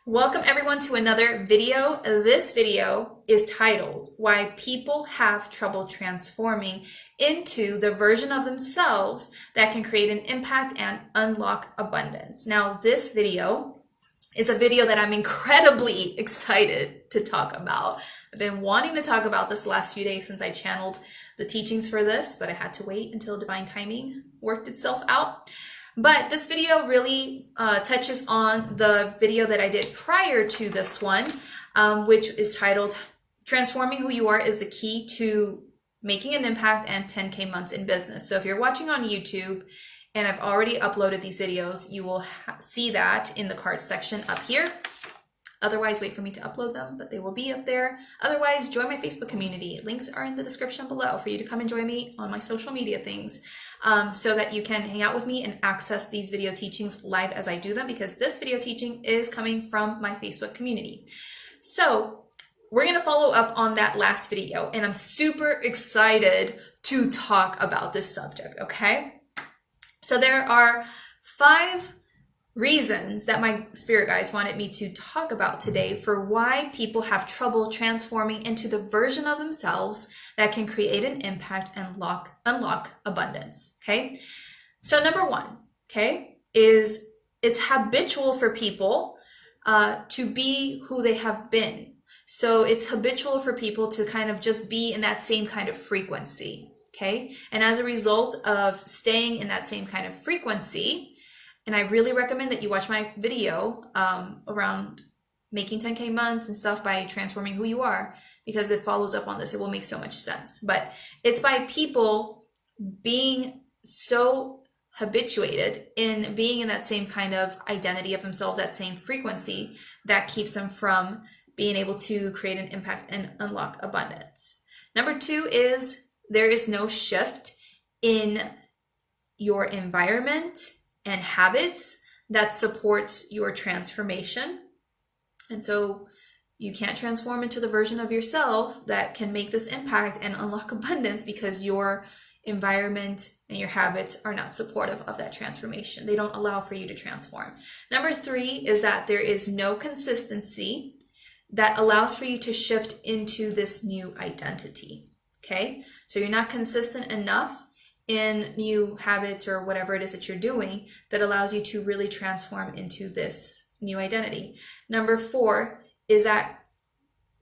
Welcome everyone to another video. This video is titled Why People Have Trouble Transforming into the Version of Themselves That Can Create an Impact and Unlock Abundance. Now, this video is a video that I'm incredibly excited to talk about. I've been wanting to talk about this the last few days since I channeled the teachings for this, but I had to wait until divine timing worked itself out. But this video really touches on the video that I did prior to this one, which is titled Transforming Who You Are is the Key to Making an Impact and 10K Months in Business. So if you're watching on YouTube and I've already uploaded these videos, you will see that in the cards section up here. Otherwise, wait for me to upload them, but they will be up there. Otherwise, join my Facebook community. Links are in the description below for you to come and join me on my social media things so that you can hang out with me and access these video teachings live as I do them, because this video teaching is coming from my Facebook community. So we're going to follow up on that last video, and I'm super excited to talk about this subject, okay? So there are 5 reasons that my spirit guides wanted me to talk about today for why people have trouble transforming into the version of themselves that can create an impact and unlock abundance. Okay. So number 1, okay, is it's habitual for people to be who they have been. So it's habitual for people to kind of just be in that same kind of frequency. Okay. And as a result of staying in that same kind of frequency, and I really recommend that you watch my video around making 10K months and stuff by transforming who you are, because it follows up on this. It will make so much sense. But it's by people being so habituated in being in that same kind of identity of themselves, that same frequency, that keeps them from being able to create an impact and unlock abundance. Number 2 is there is no shift in your environment and habits that support your transformation. And so you can't transform into the version of yourself that can make this impact and unlock abundance because your environment and your habits are not supportive of that transformation. They don't allow for you to transform. Number 3 is that there is no consistency that allows for you to shift into this new identity. Okay, so you're not consistent enough in new habits or whatever it is that you're doing that allows you to really transform into this new identity. Number 4 is that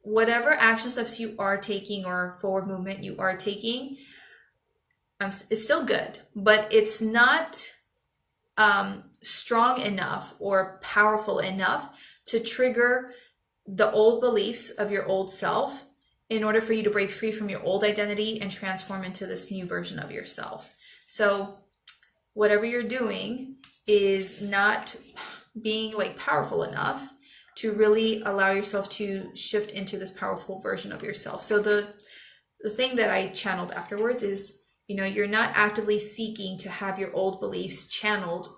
whatever action steps you are taking or forward movement you are taking, it's still good, but it's not strong enough or powerful enough to trigger the old beliefs of your old self in order for you to break free from your old identity and transform into this new version of yourself. So whatever you're doing is not being powerful enough to really allow yourself to shift into this powerful version of yourself. So the thing that I channeled afterwards is, you're not actively seeking to have your old beliefs channeled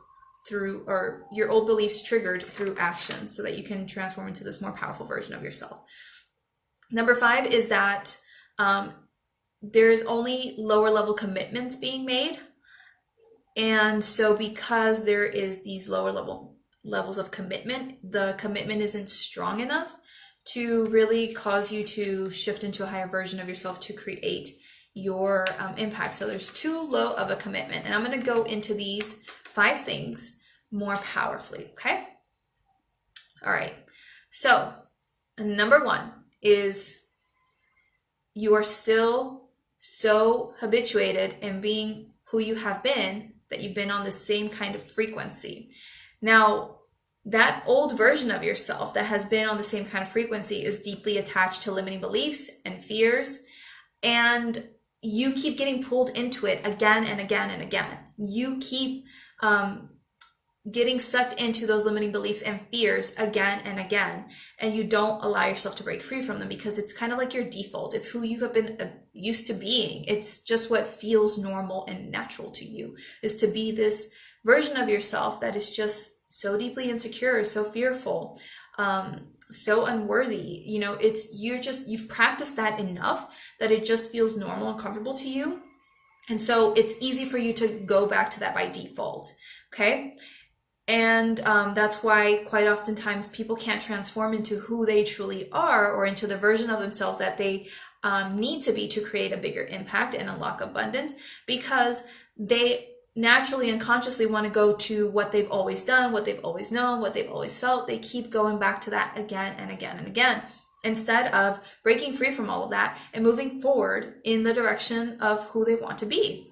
through, or your old beliefs triggered through action so that you can transform into this more powerful version of yourself. Number 5 is that there's only lower level commitments being made. And so because there is these lower levels of commitment, the commitment isn't strong enough to really cause you to shift into a higher version of yourself to create your impact. So there's too low of a commitment. And I'm going to go into these 5 things more powerfully. Okay. All right. So number 1 is you are still so habituated in being who you have been that you've been on the same kind of frequency. Now, that old version of yourself that has been on the same kind of frequency is deeply attached to limiting beliefs and fears, and you keep getting pulled into it again and again and again. You keep getting sucked into those limiting beliefs and fears again and again, and you don't allow yourself to break free from them because it's kind of like your default. It's who you have been used to being. It's just what feels normal and natural to you, is to be this version of yourself that is just so deeply insecure, so fearful, so unworthy. You've practiced that enough that it just feels normal and comfortable to you, and so it's easy for you to go back to that by default. Okay. And that's why quite oftentimes people can't transform into who they truly are or into the version of themselves that they need to be to create a bigger impact and unlock abundance, because they naturally and consciously want to go to what they've always done, what they've always known, what they've always felt. They keep going back to that again and again and again, instead of breaking free from all of that and moving forward in the direction of who they want to be.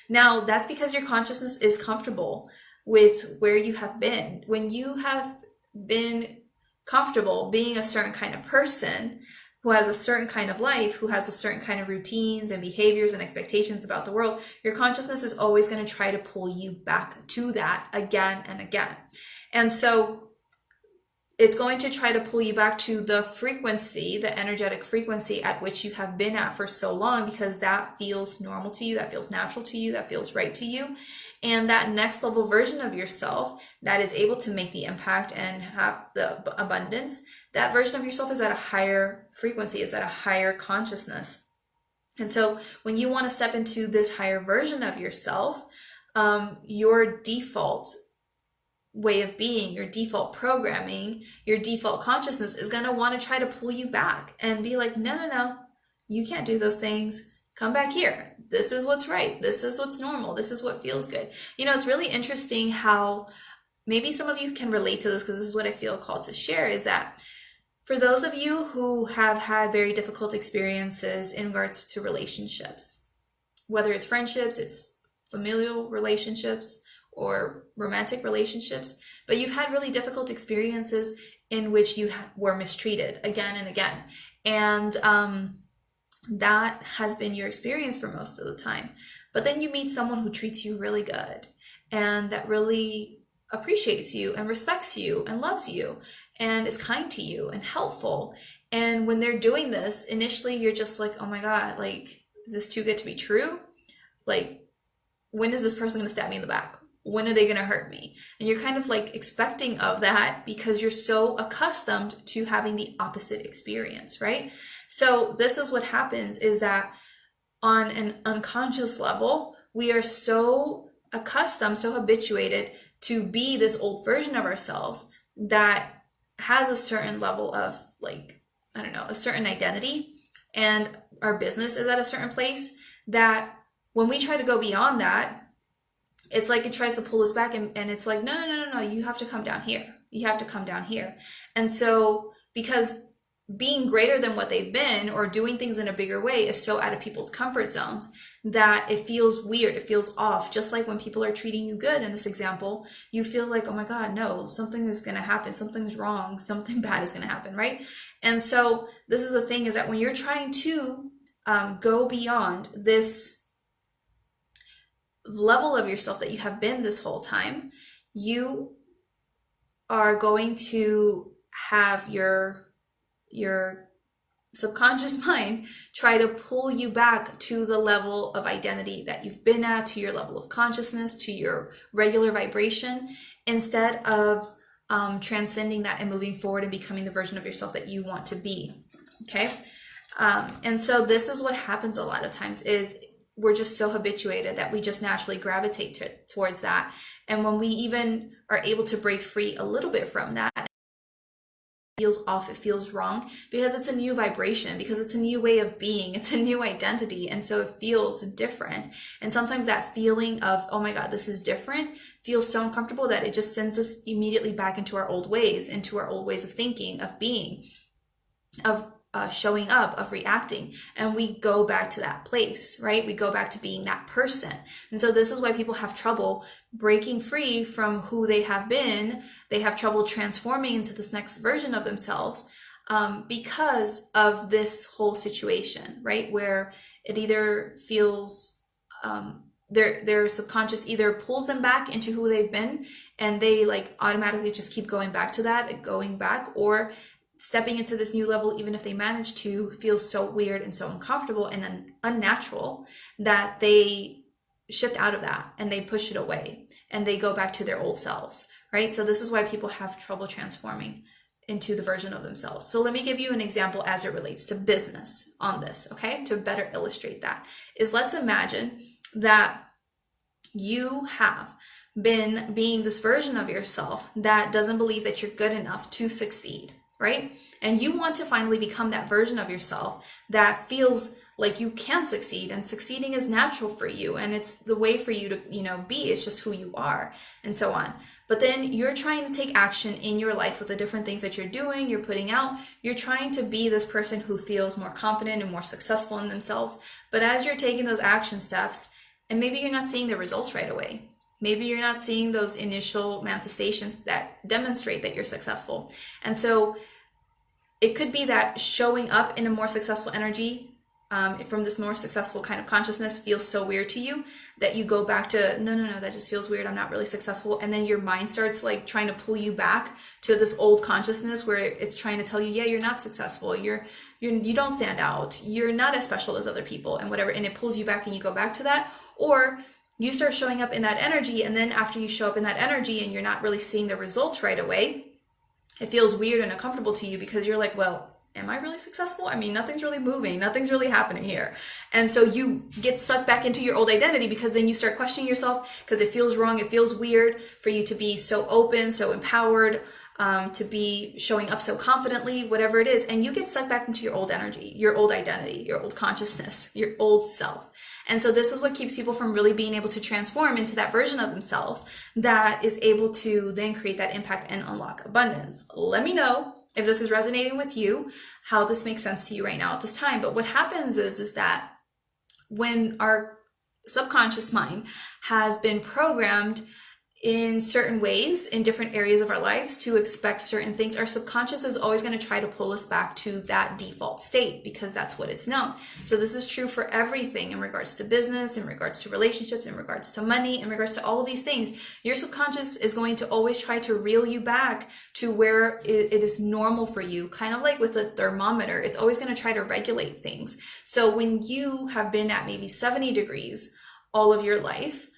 Now, that's because your consciousness is comfortable with where you have been. When you have been comfortable being a certain kind of person who has a certain kind of life, who has a certain kind of routines and behaviors and expectations about the world, your consciousness is always going to try to pull you back to that again and again. And so it's going to try to pull you back to the frequency, the energetic frequency at which you have been at for so long, because that feels normal to you, that feels natural to you, that feels right to you. And that next level version of yourself that is able to make the impact and have the abundance, that version of yourself is at a higher frequency, is at a higher consciousness. And so when you want to step into this higher version of yourself, your default way of being, your default programming, your default consciousness is going to want to try to pull you back and be like, no, you can't do those things. Come back here. This is what's right. This is what's normal. This is what feels good. You know, it's really interesting how maybe some of you can relate to this, because this is what I feel called to share, is that for those of you who have had very difficult experiences in regards to relationships, whether it's friendships, it's familial relationships, or romantic relationships, but you've had really difficult experiences in which you were mistreated again and again. And that has been your experience for most of the time. But then you meet someone who treats you really good and that really appreciates you and respects you and loves you and is kind to you and helpful. And when they're doing this, initially you're just like, oh my God, like, is this too good to be true? Like, when is this person going to stab me in the back? When are they going to hurt me? And you're kind of like expecting of that because you're so accustomed to having the opposite experience, right? So this is what happens, is that on an unconscious level, we are so accustomed, so habituated to be this old version of ourselves that has a certain level of, like, I don't know, a certain identity, and our business is at a certain place, that when we try to go beyond that, it's like it tries to pull us back, and it's like, no, you have to come down here. You have to come down here. And so because being greater than what they've been or doing things in a bigger way is so out of people's comfort zones that it feels weird, it feels off. Just like when people are treating you good in this example, you feel like, oh my God, no, something is going to happen, something's wrong, something bad is going to happen, right? And so this is the thing, is that when you're trying to go beyond this level of yourself that you have been this whole time, you are going to have your subconscious mind try to pull you back to the level of identity that you've been at, to your level of consciousness, to your regular vibration, instead of transcending that and moving forward and becoming the version of yourself that you want to be. Okay. And so this is what happens a lot of times, is we're just so habituated that we just naturally gravitate towards that. And when we even are able to break free a little bit from that, it feels off, it feels wrong, because it's a new vibration, because it's a new way of being, it's a new identity. And so it feels different. And sometimes that feeling of, oh my God, this is different, feels so uncomfortable that it just sends us immediately back into our old ways, into our old ways of thinking, of being, of showing up, of reacting, and we go back to that place, right? We go back to being that person. And so this is why people have trouble breaking free from who they have been. They have trouble transforming into this next version of themselves, because of this whole situation, right? Where it either feels their subconscious either pulls them back into who they've been, and they like automatically just keep going back to that and going back, or stepping into this new level, even if they manage to, feels so weird and so uncomfortable and then unnatural that they shift out of that and they push it away and they go back to their old selves, right? So this is why people have trouble transforming into the version of themselves. So let me give you an example as it relates to business on this, okay? To better illustrate that, is let's imagine that you have been being this version of yourself that doesn't believe that you're good enough to succeed, right? And you want to finally become that version of yourself that feels like you can succeed, and succeeding is natural for you, and it's the way for you to, be. It's just who you are, and so on. But then you're trying to take action in your life with the different things that you're doing, you're putting out. You're trying to be this person who feels more confident and more successful in themselves. But as you're taking those action steps, and maybe you're not seeing the results right away, maybe you're not seeing those initial manifestations that demonstrate that you're successful. And so it could be that showing up in a more successful energy, from this more successful kind of consciousness, feels so weird to you that you go back to, no, that just feels weird. I'm not really successful. And then your mind starts like trying to pull you back to this old consciousness where it's trying to tell you, yeah, you're not successful. You don't stand out. You're not as special as other people and whatever. And it pulls you back and you go back to that. Or you start showing up in that energy. And then after you show up in that energy and you're not really seeing the results right away, it feels weird and uncomfortable to you because you're like, well, am I really successful? I mean, nothing's really moving. Nothing's really happening here. And so you get sucked back into your old identity because then you start questioning yourself because it feels wrong. It feels weird for you to be so open, so empowered, to be showing up so confidently, whatever it is. And you get sucked back into your old energy, your old identity, your old consciousness, your old self. And so this is what keeps people from really being able to transform into that version of themselves that is able to then create that impact and unlock abundance. Let me know if this is resonating with you, how this makes sense to you right now at this time. But what happens is that when our subconscious mind has been programmed in certain ways in different areas of our lives to expect certain things, our subconscious is always going to try to pull us back to that default state because that's what it's known. So this is true for everything in regards to business, in regards to relationships, in regards to money, in regards to all of these things. Your subconscious is going to always try to reel you back to where it is normal for you, kind of like with a thermometer. It's always going to try to regulate things. So when you have been at maybe 70 degrees all of your life,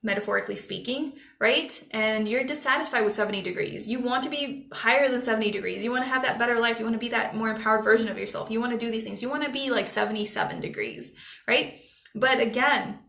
metaphorically speaking, right? And you're dissatisfied with 70 degrees. You want to be higher than 70 degrees. You want to have that better life. You want to be that more empowered version of yourself. You want to do these things. You want to be like 77 degrees, right? But again,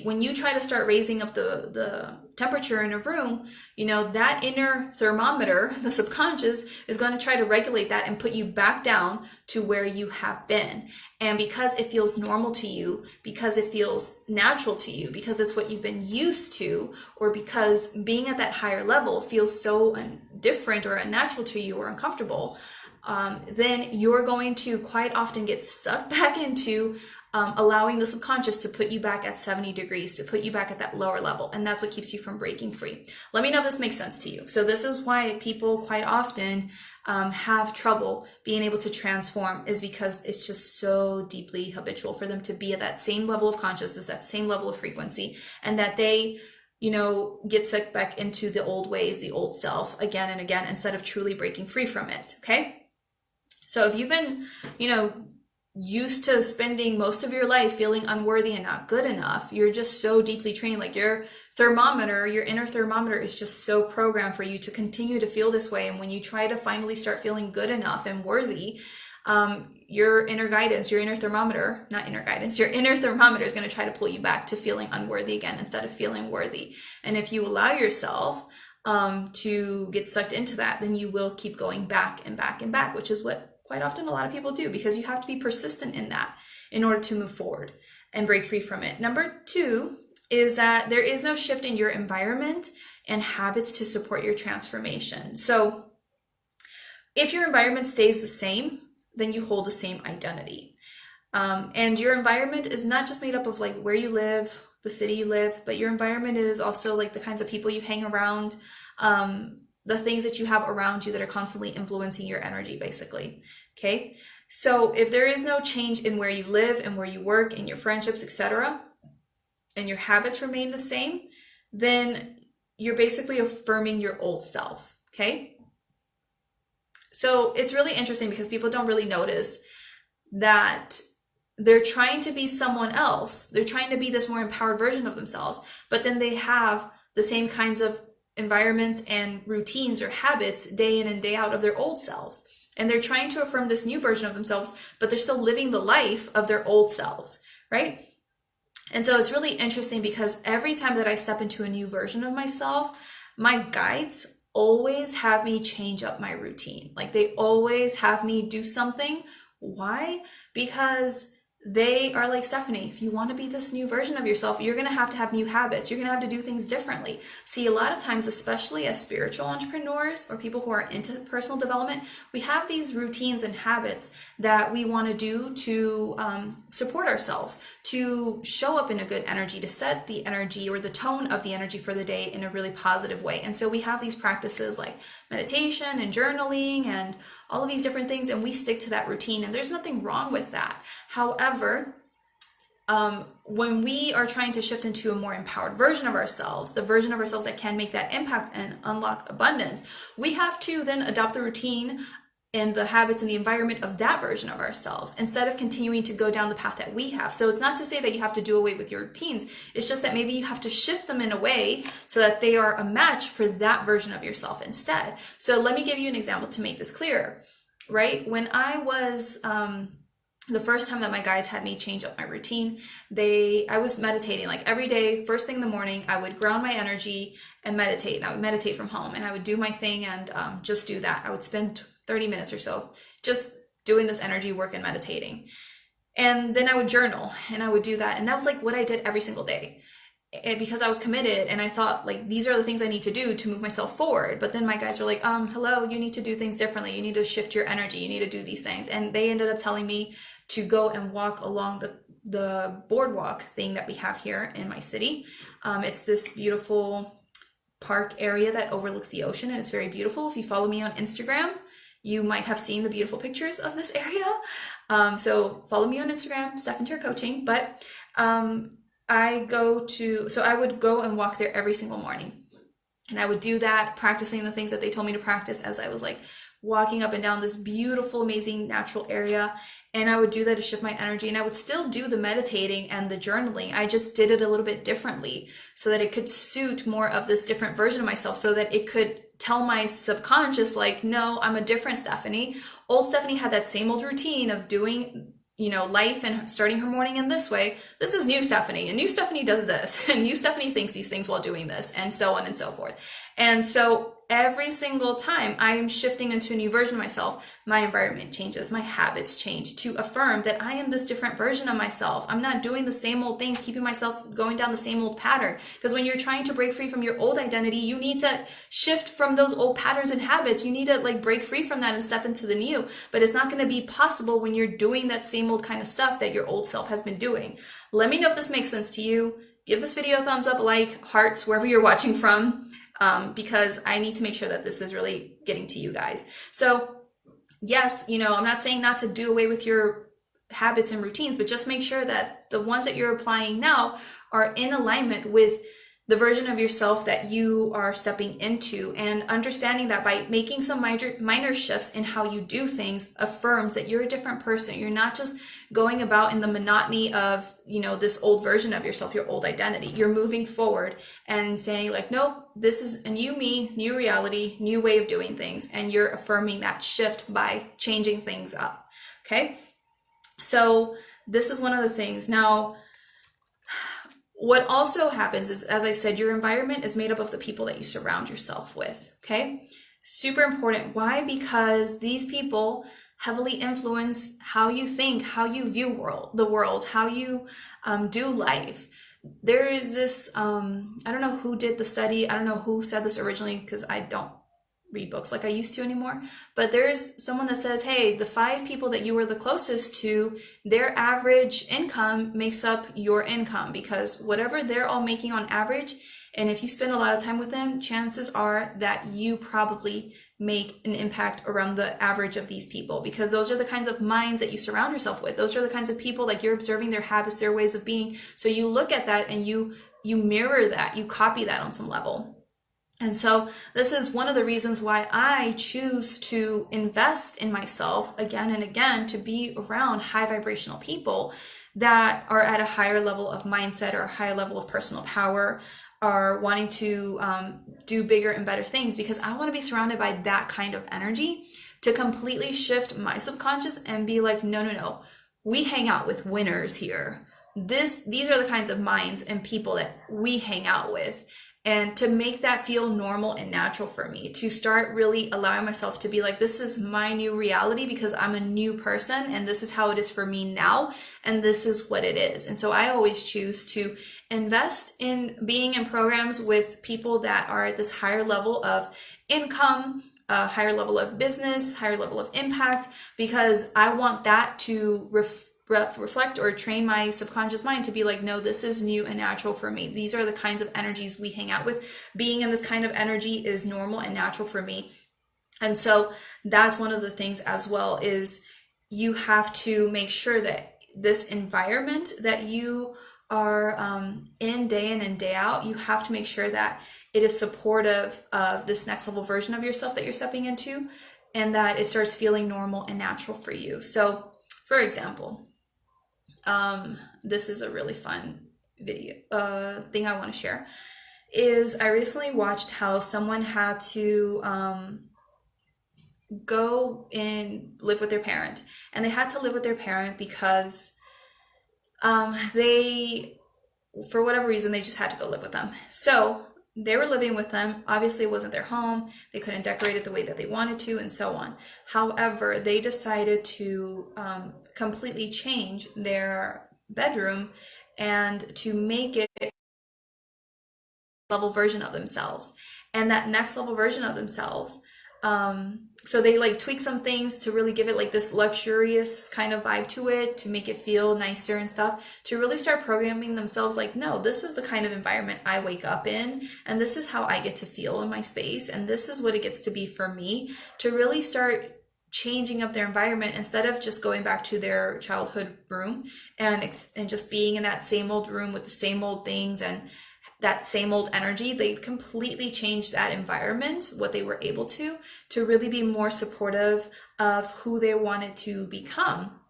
when you try to start raising up the temperature in a room, that inner thermometer, the subconscious, is going to try to regulate that and put you back down to where you have been. And because it feels normal to you, because it feels natural to you, because it's what you've been used to, or because being at that higher level feels so different or unnatural to you or uncomfortable, then you're going to quite often get sucked back into allowing the subconscious to put you back at 70 degrees, to put you back at that lower level. And that's what keeps you from breaking free. Let me know if this makes sense to you. So this is why people quite often have trouble being able to transform, is because it's just so deeply habitual for them to be at that same level of consciousness, that same level of frequency, and that they get sucked back into the old ways, the old self again and again, instead of truly breaking free from it. Okay. So if you've been, used to spending most of your life feeling unworthy and not good enough, you're just so deeply trained, like your thermometer, your inner thermometer is just so programmed for you to continue to feel this way. And when you try to finally start feeling good enough and worthy, your inner guidance, your inner thermometer, not inner guidance, your inner thermometer is going to try to pull you back to feeling unworthy again instead of feeling worthy. And if you allow yourself to get sucked into that, then you will keep going back and back and back, which is what quite often a lot of people do, because you have to be persistent in that in order to move forward and break free from it. Number 2 is that there is no shift in your environment and habits to support your transformation. So if your environment stays the same, then you hold the same identity. And your environment is not just made up of like where you live, the city you live, but your environment is also like the kinds of people you hang around, the things that you have around you that are constantly influencing your energy, basically. Okay. So if there is no change in where you live and where you work and your friendships, etc., and your habits remain the same, then you're basically affirming your old self. Okay. So it's really interesting because people don't really notice that they're trying to be someone else. They're trying to be this more empowered version of themselves, but then they have the same kinds of environments and routines or habits day in and day out of their old selves. And they're trying to affirm this new version of themselves, but they're still living the life of their old selves, right? And so it's really interesting because every time that I step into a new version of myself, my guides always have me change up my routine. Like they always have me do something. Why? Because they are like, Stephanie, if you want to be this new version of yourself, you're going to have new habits. You're going to have to do things differently. See, a lot of times, especially as spiritual entrepreneurs or people who are into personal development, we have these routines and habits that we want to do to support ourselves, to show up in a good energy, to set the energy or the tone of the energy for the day in a really positive way. And so we have these practices like meditation and journaling and all of these different things, and we stick to that routine, and there's nothing wrong with that. However, when we are trying to shift into a more empowered version of ourselves, the version of ourselves that can make that impact and unlock abundance, we have to then adopt the routine and the habits and the environment of that version of ourselves instead of continuing to go down the path that we have. So it's not to say that you have to do away with your routines. It's just that maybe you have to shift them in a way so that they are a match for that version of yourself instead. So let me give you an example to make this clearer, right? When I was, the first time that my guides had me change up my routine, I was meditating like every day, first thing in the morning. I would ground my energy and meditate. And I would meditate from home and I would do my thing and just do that. I would spend 30 minutes or so just doing this energy work and meditating. And then I would journal and I would do that. And that was like what I did every single day. Because I was committed and I thought like these are the things I need to do to move myself forward. But then my guys were like, hello, you need to do things differently. You need to shift your energy. You need to do these things. And they ended up telling me to go and walk along the boardwalk thing that we have here in my city. It's this beautiful park area that overlooks the ocean and it's very beautiful. If you follow me on Instagram, you might have seen the beautiful pictures of this area. So follow me on Instagram, Stef and Tier Coaching. But I would go and walk there every single morning. And I would do that, practicing the things that they told me to practice as I was like walking up and down this beautiful, amazing natural area. And I would do that to shift my energy. And I would still do the meditating and the journaling. I just did it a little bit differently so that it could suit more of this different version of myself, so that it could tell my subconscious, like, no, I'm a different Stephanie. Old Stephanie had that same old routine of doing, life and starting her morning in this way. This is new Stephanie, and new Stephanie does this, and new Stephanie thinks these things while doing this, and so on and so forth. And so every single time I'm shifting into a new version of myself, my environment changes, my habits change to affirm that I am this different version of myself. I'm not doing the same old things, keeping myself going down the same old pattern. Because when you're trying to break free from your old identity, you need to shift from those old patterns and habits. You need to break free from that and step into the new. But it's not going to be possible when you're doing that same old kind of stuff that your old self has been doing. Let me know if this makes sense to you. Give this video a thumbs up, like, hearts, wherever you're watching from. Because I need to make sure that this is really getting to you guys. So yes, I'm not saying not to do away with your habits and routines, but just make sure that the ones that you're applying now are in alignment with the version of yourself that you are stepping into, and understanding that by making some minor shifts in how you do things affirms that you're a different person. You're not just going about in the monotony of, this old version of yourself, your old identity. You're moving forward and saying like, nope, this is a new me, new reality, new way of doing things. And you're affirming that shift by changing things up. Okay. So this is one of the things. Now, what also happens is, as I said, your environment is made up of the people that you surround yourself with, okay? Super important. Why? Because these people heavily influence how you think, how you view the world, how you do life. There is this, I don't know who did the study. I don't know who said this originally, because I don't read books like I used to anymore, but there's someone that says, hey, the 5 people that you were the closest to, their average income makes up your income, because whatever they're all making on average, and if you spend a lot of time with them, chances are that you probably make an impact around the average of these people, because those are the kinds of minds that you surround yourself with. Those are the kinds of people, like, you're observing their habits, their ways of being. So you look at that and you mirror that, you copy that on some level. And so this is one of the reasons why I choose to invest in myself again and again, to be around high vibrational people that are at a higher level of mindset or a higher level of personal power, are wanting to do bigger and better things, because I want to be surrounded by that kind of energy to completely shift my subconscious and be like, no, we hang out with winners here. these are the kinds of minds and people that we hang out with. And to make that feel normal and natural for me, to start really allowing myself to be like, this is my new reality because I'm a new person and this is how it is for me now. And this is what it is. And so I always choose to invest in being in programs with people that are at this higher level of income, a higher level of business, higher level of impact, because I want that to reflect or train my subconscious mind to be like, no, this is new and natural for me. These are the kinds of energies we hang out with. Being in this kind of energy is normal and natural for me. And so that's one of the things as well, is you have to make sure that this environment that you are in day in and day out, you have to make sure that it is supportive of this next level version of yourself that you're stepping into, and that it starts feeling normal and natural for you. So for example, this is a really fun video thing I want to share, is I recently watched how someone had to go and live with their parent, and they had to live with their parent because they, for whatever reason, they just had to go live with them. So they were living with them. Obviously, it wasn't their home. They couldn't decorate it the way that they wanted to, and so on. However, they decided to completely change their bedroom and to make it a level version of themselves. And that next level version of themselves, so they like tweak some things to really give it like this luxurious kind of vibe to it, to make it feel nicer and stuff, to really start programming themselves like, no, this is the kind of environment I wake up in, and this is how I get to feel in my space, and this is what it gets to be for me, to really start changing up their environment instead of just going back to their childhood room and just being in that same old room with the same old things and that same old energy. They completely changed that environment, what they were able to really be more supportive of who they wanted to become,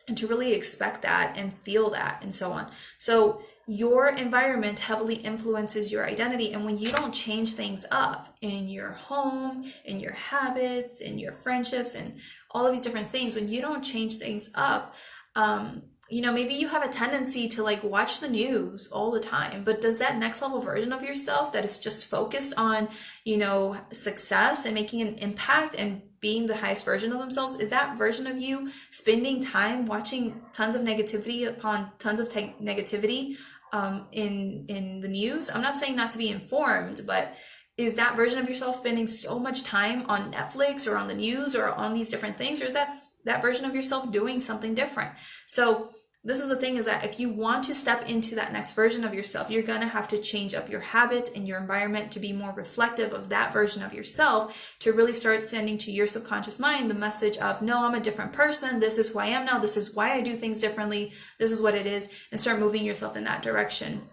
and to really expect that and feel that and so on. So your environment heavily influences your identity. And when you don't change things up in your home, in your habits, in your friendships, and all of these different things, when you don't change things up, maybe you have a tendency to like watch the news all the time, but does that next level version of yourself that is just focused on, success and making an impact and being the highest version of themselves, is that version of you spending time watching tons of negativity upon tons of negativity in the news? I'm not saying not to be informed, but is that version of yourself spending so much time on Netflix or on the news or on these different things, or is that version of yourself doing something different? So this is the thing, is that if you want to step into that next version of yourself, you're going to have to change up your habits and your environment to be more reflective of that version of yourself, to really start sending to your subconscious mind the message of, no, I'm a different person. This is who I am now. This is why I do things differently. This is what it is. And start moving yourself in that direction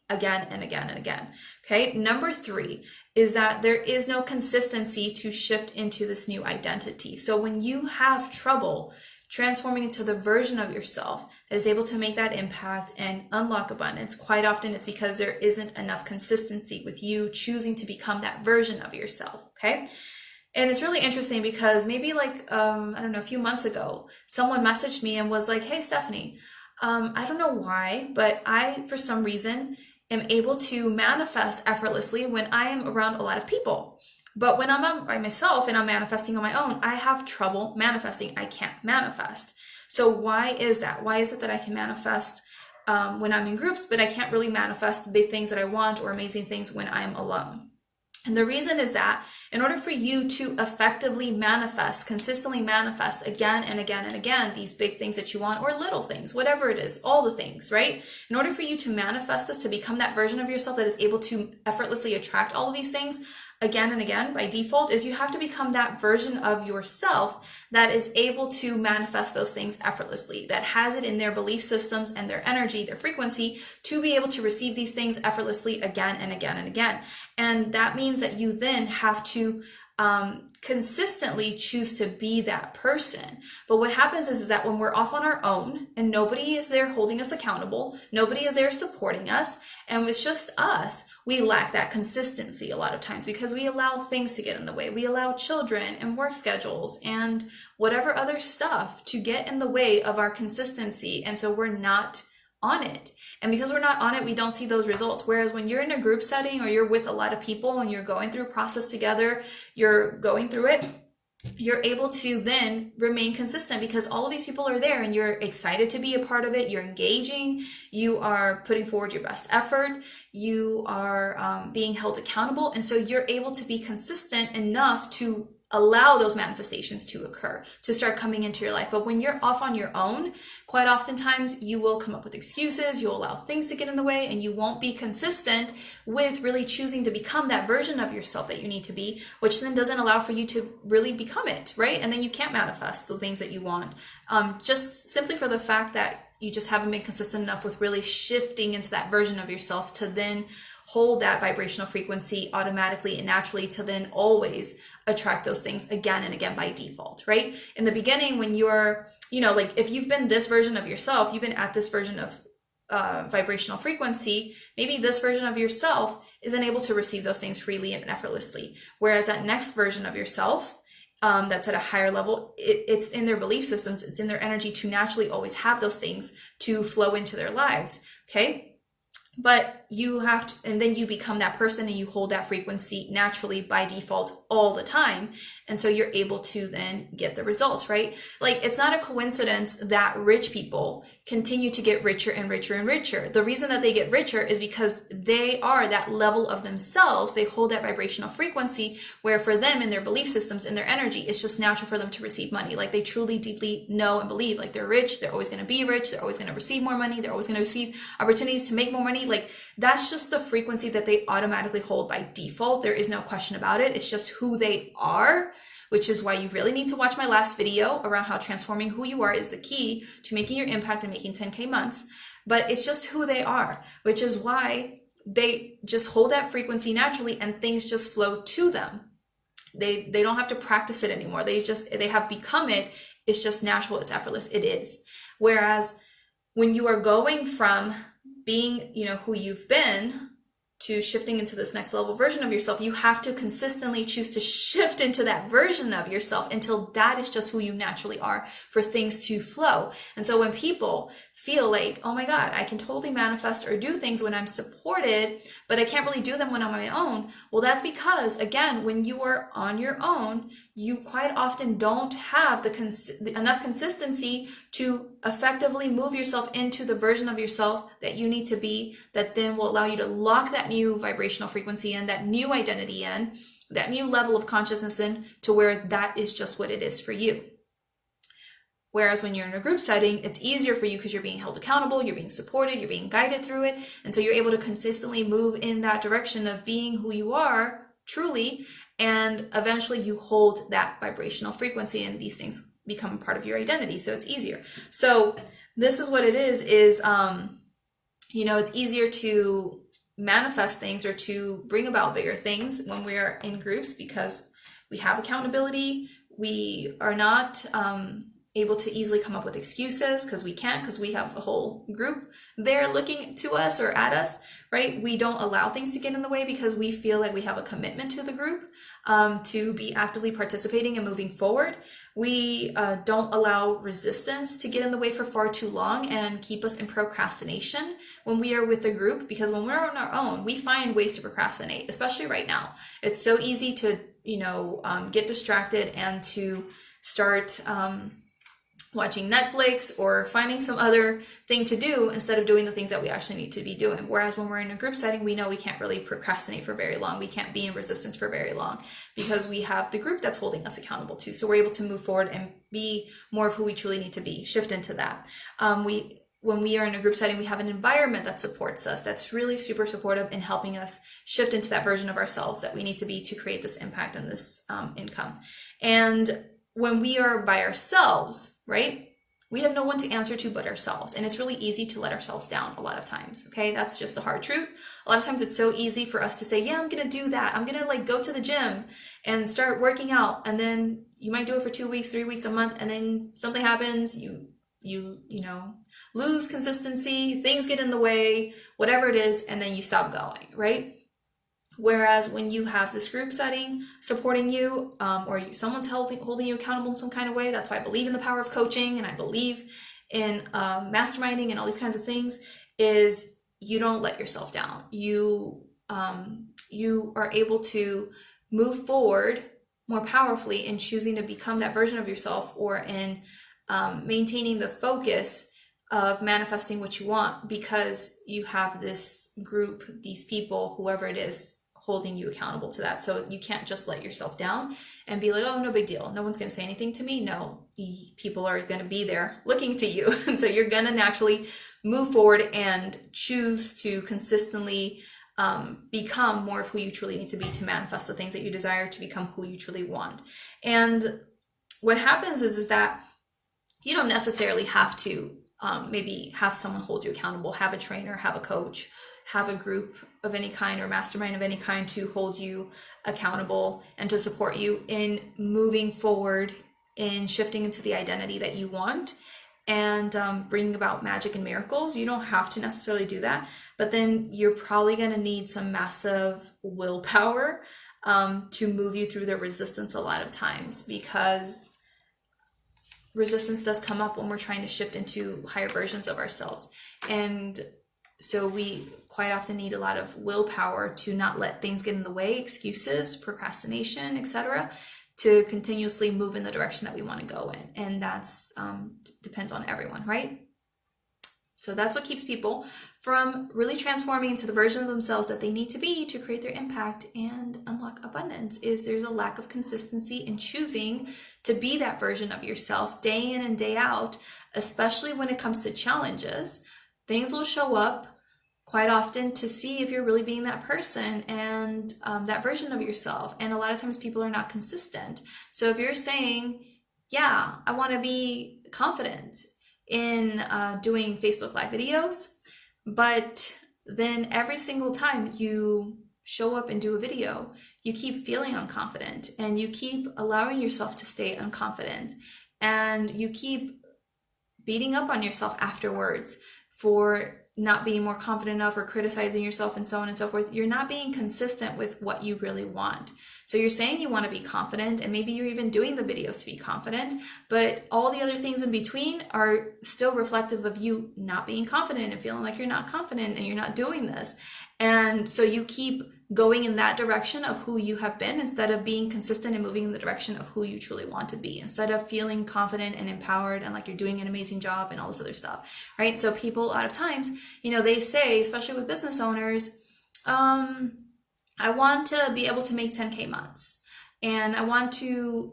again and again and again. Okay. Number 3 is that there is no consistency to shift into this new identity. So when you have trouble transforming into the version of yourself that is able to make that impact and unlock abundance, quite often it's because there isn't enough consistency with you choosing to become that version of yourself. Okay. And it's really interesting because maybe like, I don't know, a few months ago, someone messaged me and was like, hey, Stephanie, I don't know why, but I, for some reason, am able to manifest effortlessly when I am around a lot of people. But when I'm by myself and I'm manifesting on my own, I have trouble manifesting. I can't manifest. So why is that? Why is it that I can manifest when I'm in groups, but I can't really manifest the big things that I want or amazing things when I'm alone? And the reason is that in order for you to effectively manifest, consistently manifest again and again and again, these big things that you want, or little things, whatever it is, all the things, right? In order for you to manifest this, to become that version of yourself that is able to effortlessly attract all of these things again and again by default, is you have to become that version of yourself that is able to manifest those things effortlessly, that has it in their belief systems and their energy, their frequency, to be able to receive these things effortlessly again and again and again. And that means that you then have to consistently choose to be that person. But what happens is that when we're off on our own and nobody is there holding us accountable, nobody is there supporting us, and it's just us, we lack that consistency a lot of times because we allow things to get in the way. We allow children and work schedules and whatever other stuff to get in the way of our consistency. And so we're not on it. And because we're not on it, we don't see those results. Whereas when you're in a group setting or you're with a lot of people and you're going through a process together, you're going through it, you're able to then remain consistent because all of these people are there and you're excited to be a part of it. You're engaging, you are putting forward your best effort, you are being held accountable. And so you're able to be consistent enough to allow those manifestations to occur, to start coming into your life. But when you're off on your own, quite oftentimes you will come up with excuses, you'll allow things to get in the way, and you won't be consistent with really choosing to become that version of yourself that you need to be, which then doesn't allow for you to really become it, right? And then you can't manifest the things that you want, just simply for the fact that you just haven't been consistent enough with really shifting into that version of yourself to then hold that vibrational frequency automatically and naturally to then always attract those things again and again by default, right? In the beginning, when you're, like if you've been this version of yourself, you've been at this version of vibrational frequency, maybe this version of yourself isn't able to receive those things freely and effortlessly. Whereas that next version of yourself, that's at a higher level, it's in their belief systems, it's in their energy to naturally always have those things to flow into their lives, okay? But you have to, and then you become that person and you hold that frequency naturally by default all the time. And so you're able to then get the results, right? Like it's not a coincidence that rich people continue to get richer and richer and richer. The reason that they get richer is because they are that level of themselves. They hold that vibrational frequency where for them in their belief systems, in their energy, it's just natural for them to receive money. Like they truly deeply know and believe like they're rich. They're always going to be rich. They're always going to receive more money. They're always going to receive opportunities to make more money. Like that's just the frequency that they automatically hold by default. There is no question about it. It's just who they are, which is why you really need to watch my last video around how transforming who you are is the key to making your impact and making 10K months. But it's just who they are, which is why they just hold that frequency naturally and things just flow to them. They don't have to practice it anymore. They have become it. It's just natural. It's effortless. It is. Whereas when you are going from being, who you've been to shifting into this next level version of yourself, you have to consistently choose to shift into that version of yourself until that is just who you naturally are for things to flow. And so when people feel like, oh my God, I can totally manifest or do things when I'm supported, but I can't really do them when I'm on my own. Well, that's because, again, when you are on your own, you quite often don't have enough consistency to effectively move yourself into the version of yourself that you need to be, that then will allow you to lock that new vibrational frequency in, that new identity in, that new level of consciousness in, to where that is just what it is for you. Whereas when you're in a group setting, it's easier for you because you're being held accountable, you're being supported, you're being guided through it. And so you're able to consistently move in that direction of being who you are truly. And eventually you hold that vibrational frequency and these things become part of your identity. So it's easier. So this is what it is, it's easier to manifest things or to bring about bigger things when we are in groups because we have accountability. We are not, able to easily come up with excuses because we can't, because we have a whole group there looking to us or at us, right? We don't allow things to get in the way because we feel like we have a commitment to the group, to be actively participating and moving forward. We don't allow resistance to get in the way for far too long and keep us in procrastination when we are with the group, because when we're on our own, we find ways to procrastinate, especially right now. It's so easy to, get distracted and to start, watching Netflix or finding some other thing to do instead of doing the things that we actually need to be doing. Whereas when we're in a group setting, we know we can't really procrastinate for very long. We can't be in resistance for very long because we have the group that's holding us accountable too. So we're able to move forward and be more of who we truly need to be, shift into that. When we are in a group setting, we have an environment that supports us, that's really super supportive in helping us shift into that version of ourselves that we need to be to create this impact and this income. And when we are by ourselves, right, we have no one to answer to but ourselves. And it's really easy to let ourselves down a lot of times. Okay, that's just the hard truth. A lot of times it's so easy for us to say, yeah, I'm going to do that. I'm going to go to the gym and start working out. And then you might do it for 2 weeks, 3 weeks, a month. And then something happens. You lose consistency, things get in the way, whatever it is. And then you stop going, right? Whereas when you have this group setting supporting you, or someone's holding you accountable in some kind of way, that's why I believe in the power of coaching, and I believe in masterminding and all these kinds of things is you don't let yourself down. You are able to move forward more powerfully in choosing to become that version of yourself, or in maintaining the focus of manifesting what you want, because you have this group, these people, whoever it is, holding you accountable to that. So you can't just let yourself down and be like, oh, no big deal, no one's going to say anything to me. No, people are going to be there looking to you. And so you're going to naturally move forward and choose to consistently become more of who you truly need to be to manifest the things that you desire, to become who you truly want. And what happens is that you don't necessarily have to maybe have someone hold you accountable, have a trainer, have a coach, have a group of any kind or mastermind of any kind to hold you accountable and to support you in moving forward, in shifting into the identity that you want, and bringing about magic and miracles. You don't have to necessarily do that, but then you're probably going to need some massive willpower to move you through the resistance a lot of times, because resistance does come up when we're trying to shift into higher versions of ourselves. And so we quite often need a lot of willpower to not let things get in the way, excuses, procrastination, etc., to continuously move in the direction that we want to go in. And that's depends on everyone, right? So that's what keeps people from really transforming into the version of themselves that they need to be to create their impact and unlock abundance, is there's a lack of consistency in choosing to be that version of yourself day in and day out, especially when it comes to challenges. Things will show up quite often to see if you're really being that person and that version of yourself. And a lot of times people are not consistent. So if you're saying, yeah, I want to be confident in doing Facebook Live videos, but then every single time you show up and do a video, you keep feeling unconfident, and you keep allowing yourself to stay unconfident, and you keep beating up on yourself afterwards for not being more confident enough, or criticizing yourself, and so on and so forth. You're not being consistent with what you really want. So you're saying you want to be confident, and maybe you're even doing the videos to be confident, but all the other things in between are still reflective of you not being confident and feeling like you're not confident and you're not doing this. And so you keep going in that direction of who you have been, instead of being consistent and moving in the direction of who you truly want to be, instead of feeling confident and empowered and like you're doing an amazing job and all this other stuff, right? So people, a lot of times, they say, especially with business owners, I want to be able to make 10K months, and I want to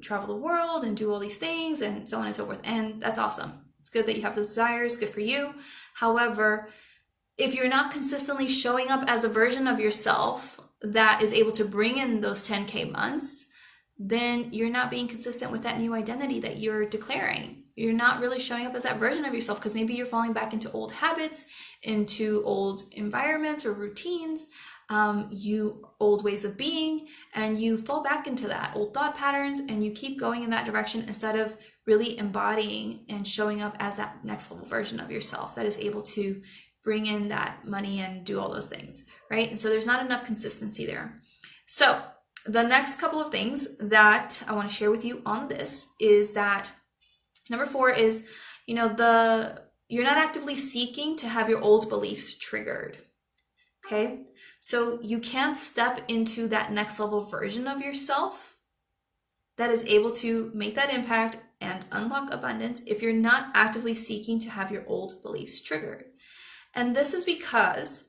travel the world and do all these things and so on and so forth. And that's awesome. It's good that you have those desires, good for you. However, if you're not consistently showing up as a version of yourself that is able to bring in those 10K months, then you're not being consistent with that new identity that you're declaring. You're not really showing up as that version of yourself, because maybe you're falling back into old habits, into old environments or routines, old ways of being, and you fall back into that old thought patterns, and you keep going in that direction instead of really embodying and showing up as that next level version of yourself that is able to bring in that money and do all those things, right? And so there's not enough consistency there. So the next couple of things that I want to share with you on this is that number 4 is, you're not actively seeking to have your old beliefs triggered. Okay? So you can't step into that next level version of yourself that is able to make that impact and unlock abundance if you're not actively seeking to have your old beliefs triggered. And this is because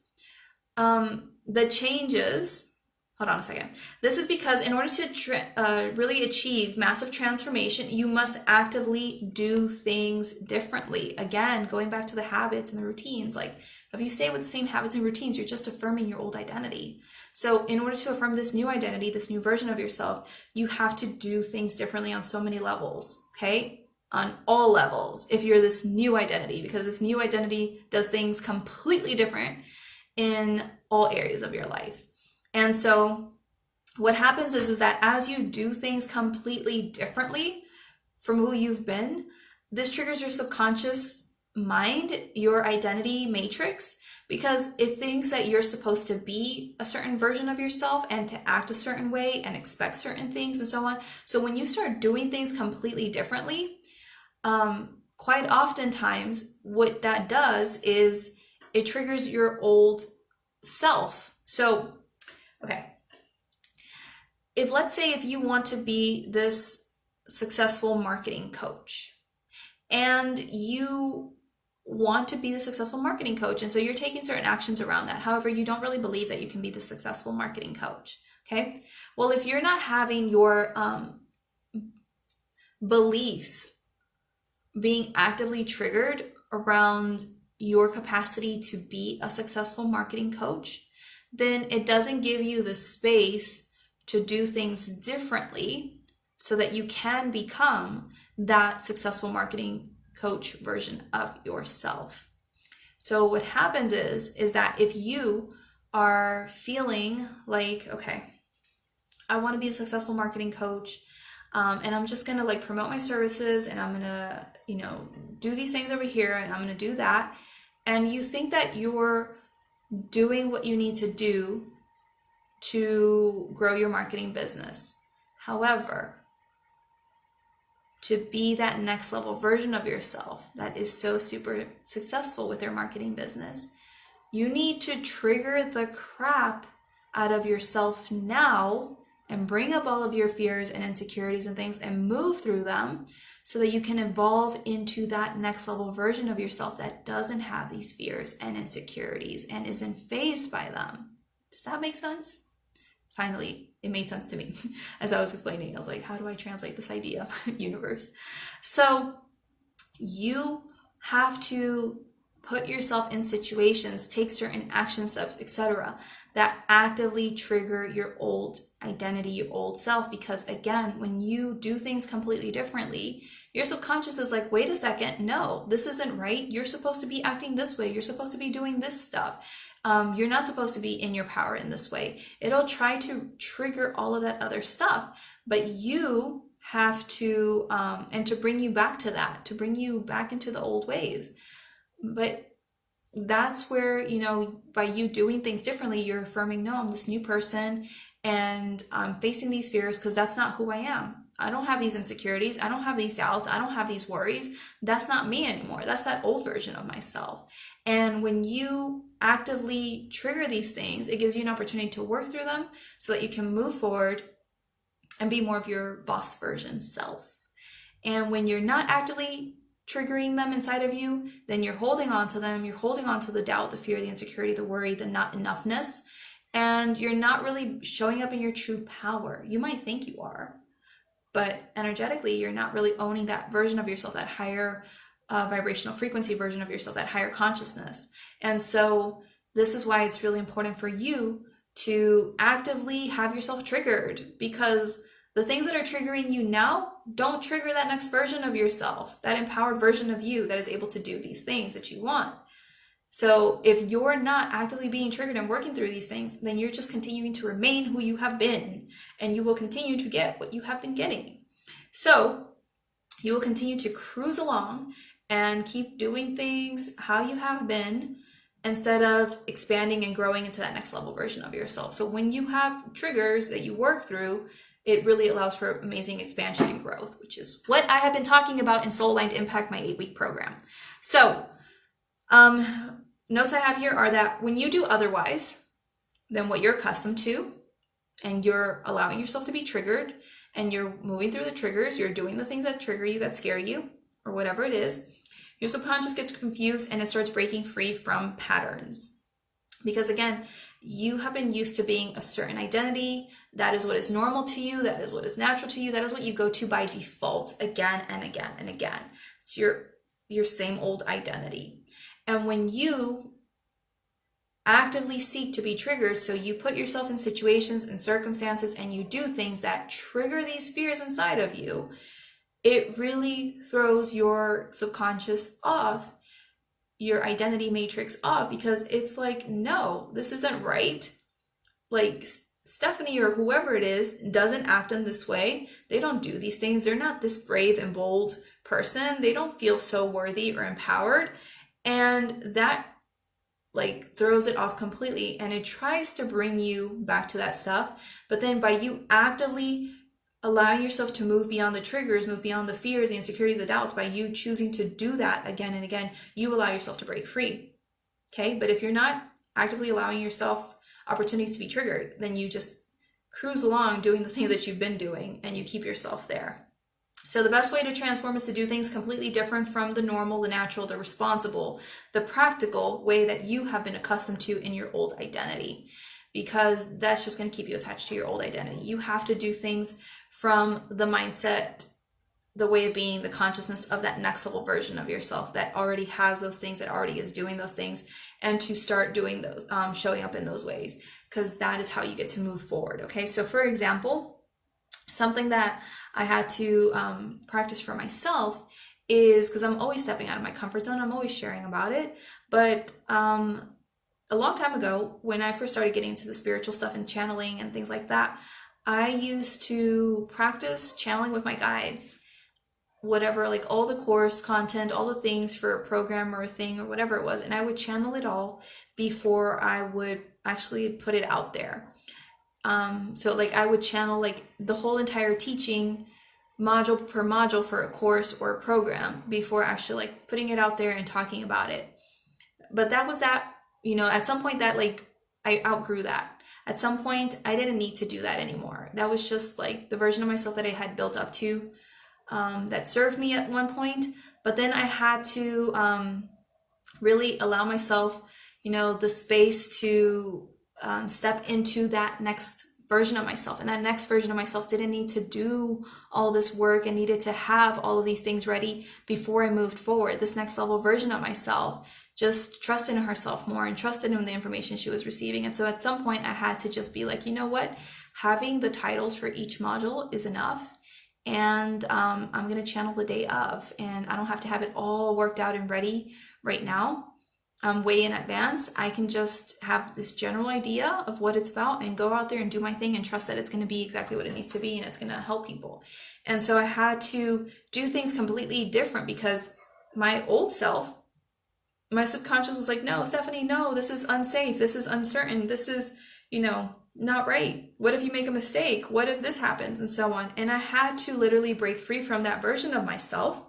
the changes, hold on a second. This is because in order to really achieve massive transformation, you must actively do things differently. Again, going back to the habits and the routines, like if you stay with the same habits and routines, you're just affirming your old identity. So in order to affirm this new identity, this new version of yourself, you have to do things differently on so many levels, okay? On all levels, if you're this new identity, because this new identity does things completely different in all areas of your life. And so what happens is that as you do things completely differently from who you've been, this triggers your subconscious mind, your identity matrix, because it thinks that you're supposed to be a certain version of yourself and to act a certain way and expect certain things and so on. So when you start doing things completely differently, quite oftentimes what that does is it triggers your old self. So, okay, if let's say if you want to be this successful marketing coach and you want to be the successful marketing coach, and so you're taking certain actions around that. However, you don't really believe that you can be the successful marketing coach. Okay, well, if you're not having your beliefs being actively triggered around your capacity to be a successful marketing coach, then it doesn't give you the space to do things differently so that you can become that successful marketing coach version of yourself. So what happens is that if you are feeling like, okay, I want to be a successful marketing coach, and I'm just gonna like promote my services, and I'm gonna, do these things over here, and I'm gonna do that, and you think that you're doing what you need to do to grow your marketing business. However, to be that next level version of yourself that is so super successful with their marketing business, you need to trigger the crap out of yourself now and bring up all of your fears and insecurities and things and move through them so that you can evolve into that next level version of yourself that doesn't have these fears and insecurities and isn't fazed by them. Does that make sense? Finally, it made sense to me as I was explaining. I was like, how do I translate this idea, universe? So you have to put yourself in situations, take certain action steps, etc., that actively trigger your old identity, your old self. Because again, when you do things completely differently, your subconscious is like, wait a second, no, this isn't right. You're supposed to be acting this way. You're supposed to be doing this stuff. You're not supposed to be in your power in this way. It'll try to trigger all of that other stuff, but you have to, and to bring you back to that, to bring you back into the old ways. But that's where, by you doing things differently, you're affirming, no, I'm this new person and I'm facing these fears because that's not who I am. I don't have these insecurities. I don't have these doubts. I don't have these worries. That's not me anymore. That's that old version of myself. And when you actively trigger these things, it gives you an opportunity to work through them so that you can move forward and be more of your boss version self. And when you're not actively triggering them inside of you, then you're holding on to them. You're holding on to the doubt, the fear, the insecurity, the worry, the not enoughness. And you're not really showing up in your true power. You might think you are, but energetically, you're not really owning that version of yourself, that higher vibrational frequency version of yourself, that higher consciousness. And so this is why it's really important for you to actively have yourself triggered, because the things that are triggering you now don't trigger that next version of yourself, that empowered version of you that is able to do these things that you want. So if you're not actively being triggered and working through these things, then you're just continuing to remain who you have been, and you will continue to get what you have been getting. So you will continue to cruise along and keep doing things how you have been, instead of expanding and growing into that next level version of yourself. So when you have triggers that you work through, it really allows for amazing expansion and growth, which is what I have been talking about in Soul Aligned Impact, my 8-week program. So notes I have here are that when you do otherwise than what you're accustomed to, and you're allowing yourself to be triggered, and you're moving through the triggers, you're doing the things that trigger you, that scare you, or whatever it is, your subconscious gets confused and it starts breaking free from patterns. Because again, you have been used to being a certain identity. That is what is normal to you. That is what is natural to you. That is what you go to by default again and again and again. It's your same old identity. And when you actively seek to be triggered, so you put yourself in situations and circumstances and you do things that trigger these fears inside of you, it really throws your subconscious off, your identity matrix off, because it's like, no, this isn't right. Like Stephanie or whoever it is doesn't act in this way. They don't do these things. They're not this brave and bold person. They don't feel so worthy or empowered. And that like throws it off completely, and it tries to bring you back to that stuff. But then by you actively allowing yourself to move beyond the triggers, move beyond the fears, the insecurities, the doubts, by you choosing to do that again and again, you allow yourself to break free. Okay? But if you're not actively allowing yourself opportunities to be triggered, then you just cruise along doing the things that you've been doing and you keep yourself there. So the best way to transform is to do things completely different from the normal, the natural, the responsible, the practical way that you have been accustomed to in your old identity, because that's just going to keep you attached to your old identity. You have to do things from the mindset, the way of being, the consciousness of that next level version of yourself that already has those things, that already is doing those things, and to start doing those, showing up in those ways, because that is how you get to move forward. Okay, so for example, something that I had to practice for myself is, because I'm always stepping out of my comfort zone, I'm always sharing about it, but a long time ago, when I first started getting into the spiritual stuff and channeling and things like that, I used to practice channeling with my guides, whatever, like all the course content, all the things for a program or a thing or whatever it was, and I would channel it all before I would actually put it out there. So like I would channel like the whole entire teaching module per module for a course or a program before actually like putting it out there and talking about it. But that was that, at some point that like I outgrew that. At some point I didn't need to do that anymore. That was just like the version of myself that I had built up to, that served me at one point. But then I had to really allow myself, the space to step into that next version of myself. And that next version of myself didn't need to do all this work and needed to have all of these things ready before I moved forward. This next level version of myself just trusted in herself more and trusted in the information she was receiving. And so at some point I had to just be like, you know what? Having the titles for each module is enough. And I'm going to channel the day of, and I don't have to have it all worked out and ready right now. Way in advance. I can just have this general idea of what it's about and go out there and do my thing and trust that it's going to be exactly what it needs to be and it's going to help people. And so I had to do things completely different because my old self, my subconscious was like, no, Stephanie, no, this is unsafe. This is uncertain. This is, not right. What if you make a mistake? What if this happens? And so on. And I had to literally break free from that version of myself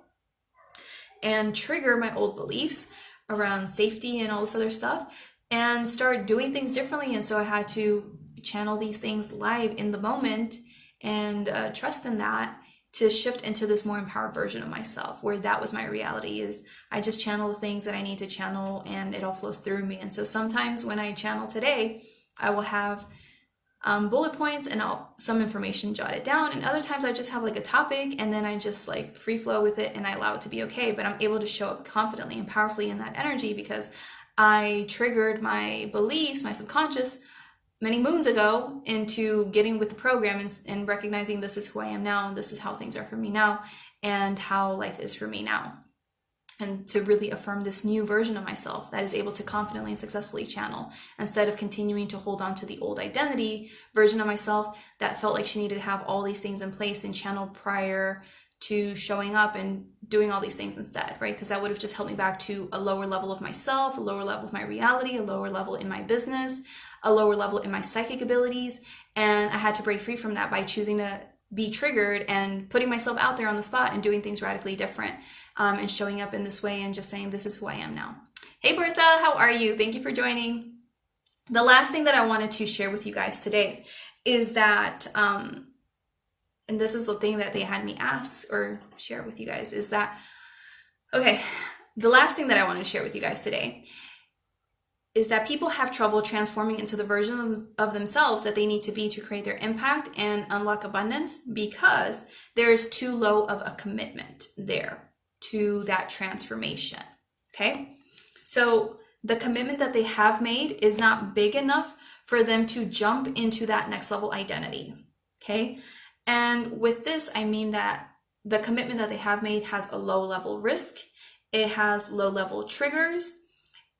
and trigger my old beliefs around safety and all this other stuff and start doing things differently. And so I had to channel these things live in the moment and trust in that to shift into this more empowered version of myself, where that was my reality. Is I just channel the things that I need to channel and it all flows through me. And so sometimes when I channel today, I will have bullet points and some information jotted down, and other times I just have like a topic and then I just like free flow with it and I allow it to be okay. But I'm able to show up confidently and powerfully in that energy because I triggered my beliefs, my subconscious, many moons ago into getting with the program and recognizing this is who I am now, and this is how things are for me now, and how life is for me now. And to really affirm this new version of myself that is able to confidently and successfully channel, instead of continuing to hold on to the old identity version of myself that felt like she needed to have all these things in place and channel prior to showing up and doing all these things instead, right? Because that would have just helped me back to a lower level of myself, a lower level of my reality, a lower level in my business, a lower level in my psychic abilities. And I had to break free from that by choosing to be triggered and putting myself out there on the spot and doing things radically different, and showing up in this way and just saying, this is who I am now. Hey Bertha, how are you? Thank you for joining. The last thing that I wanted to share with you guys today is that, and this is the thing that they had me ask or share with you guys, is that, okay, the last thing that I want to share with you guys today is that people have trouble transforming into the version of themselves that they need to be to create their impact and unlock abundance because there's too low of a commitment there to that transformation. Okay, so the commitment that they have made is not big enough for them to jump into that next level identity. Okay, and with this I mean that the commitment that they have made has a low level risk, it has low level triggers,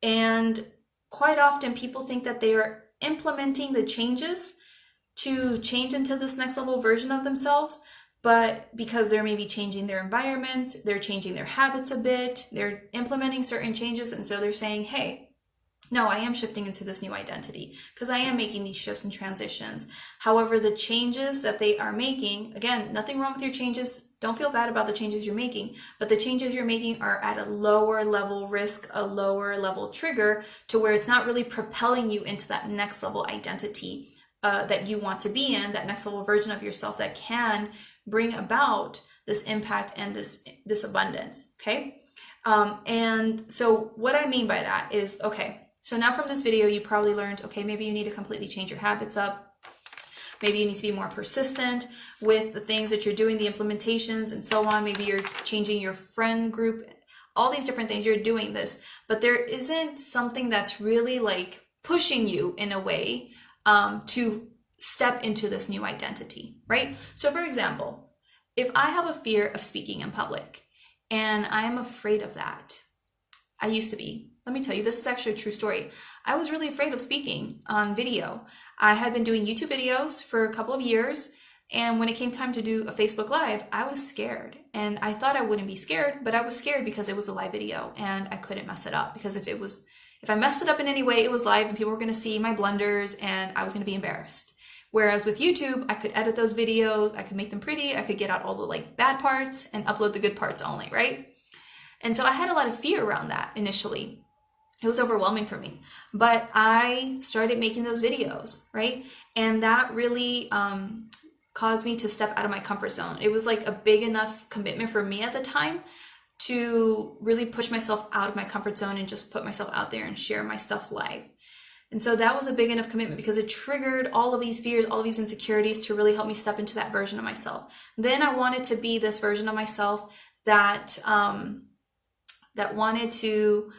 and quite often people think that they are implementing the changes to change into this next level version of themselves, but because they're maybe changing their environment, they're changing their habits a bit, they're implementing certain changes, and so they're saying, hey, no, I am shifting into this new identity because I am making these shifts and transitions. However, the changes that they are making, again, nothing wrong with your changes. Don't feel bad about the changes you're making, but the changes you're making are at a lower level risk, a lower level trigger to where it's not really propelling you into that next level identity that you want to be in, that next level version of yourself that can bring about this impact and this abundance. Okay. And so what I mean by that is, okay, so now from this video, you probably learned, okay, maybe you need to completely change your habits up. Maybe you need to be more persistent with the things that you're doing, the implementations and so on. Maybe you're changing your friend group, all these different things, you're doing this, but there isn't something that's really like pushing you in a way to step into this new identity, right? So for example, if I have a fear of speaking in public and I am afraid of that, I used to be. Let me tell you, this is actually a true story. I was really afraid of speaking on video. I had been doing YouTube videos for a couple of years, and when it came time to do a Facebook Live, I was scared. And I thought I wouldn't be scared, but I was scared because it was a live video and I couldn't mess it up, because if I messed it up in any way, it was live and people were going to see my blunders and I was going to be embarrassed. Whereas with YouTube, I could edit those videos, I could make them pretty, I could get out all the like bad parts and upload the good parts only, right? And so I had a lot of fear around that initially. It was overwhelming for me, but I started making those videos, right? And that really caused me to step out of my comfort zone. It was like a big enough commitment for me at the time to really push myself out of my comfort zone and just put myself out there and share my stuff live. And so that was a big enough commitment because it triggered all of these fears, all of these insecurities to really help me step into that version of myself. Then I wanted to be this version of myself that wanted to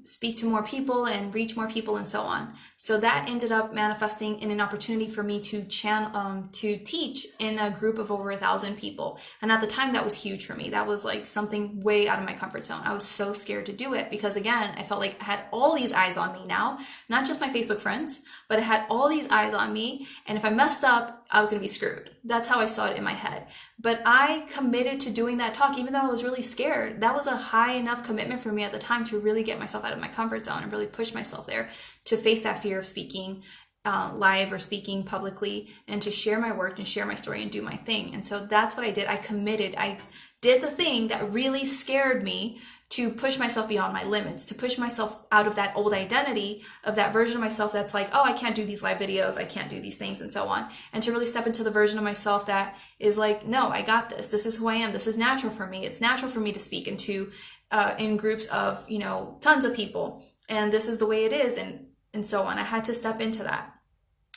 speak to more people and reach more people and so on. So that ended up manifesting in an opportunity for me to teach in a group of over 1,000 people. And at the time, that was huge for me. That was like something way out of my comfort zone. I was so scared to do it because, again, I felt like I had all these eyes on me now, not just my Facebook friends, but I had all these eyes on me. And if I messed up, I was going to be screwed. That's how I saw it in my head. But I committed to doing that talk, even though I was really scared. That was a high enough commitment for me at the time to really get myself out of my comfort zone and really push myself there to face that fear of speaking live or speaking publicly, and to share my work and share my story and do my thing. And so that's what I did. I committed. I did the thing that really scared me, to push myself beyond my limits, to push myself out of that old identity of that version of myself that's like, oh, I can't do these live videos, I can't do these things and so on. And to really step into the version of myself that is like, no, I got this. This is who I am. This is natural for me. It's natural for me to speak into in groups of, tons of people. And this is the way it is, and so on. I had to step into that.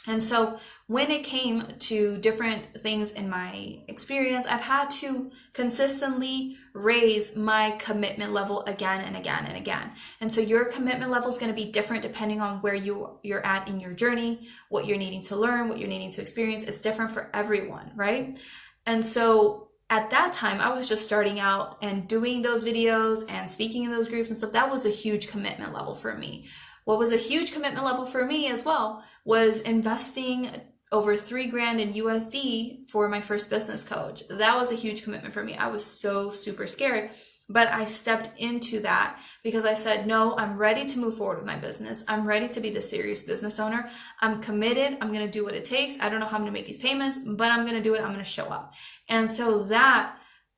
And so when it came to different things in my experience, I've had to consistently raise my commitment level again and again and again. And so your commitment level is going to be different depending on where you're at in your journey, what you're needing to learn, what you're needing to experience. It's different for everyone, right? And so at that time, I was just starting out and doing those videos and speaking in those groups and stuff. That was a huge commitment level for me. What was a huge commitment level for me as well was investing over $3,000 in USD for my first business coach. That was a huge commitment for me. I was so super scared, but I stepped into that because I said, no, I'm ready to move forward with my business. I'm ready to be the serious business owner. I'm committed. I'm going to do what it takes. I don't know how I'm going to make these payments, but I'm going to do it. I'm going to show up. And so that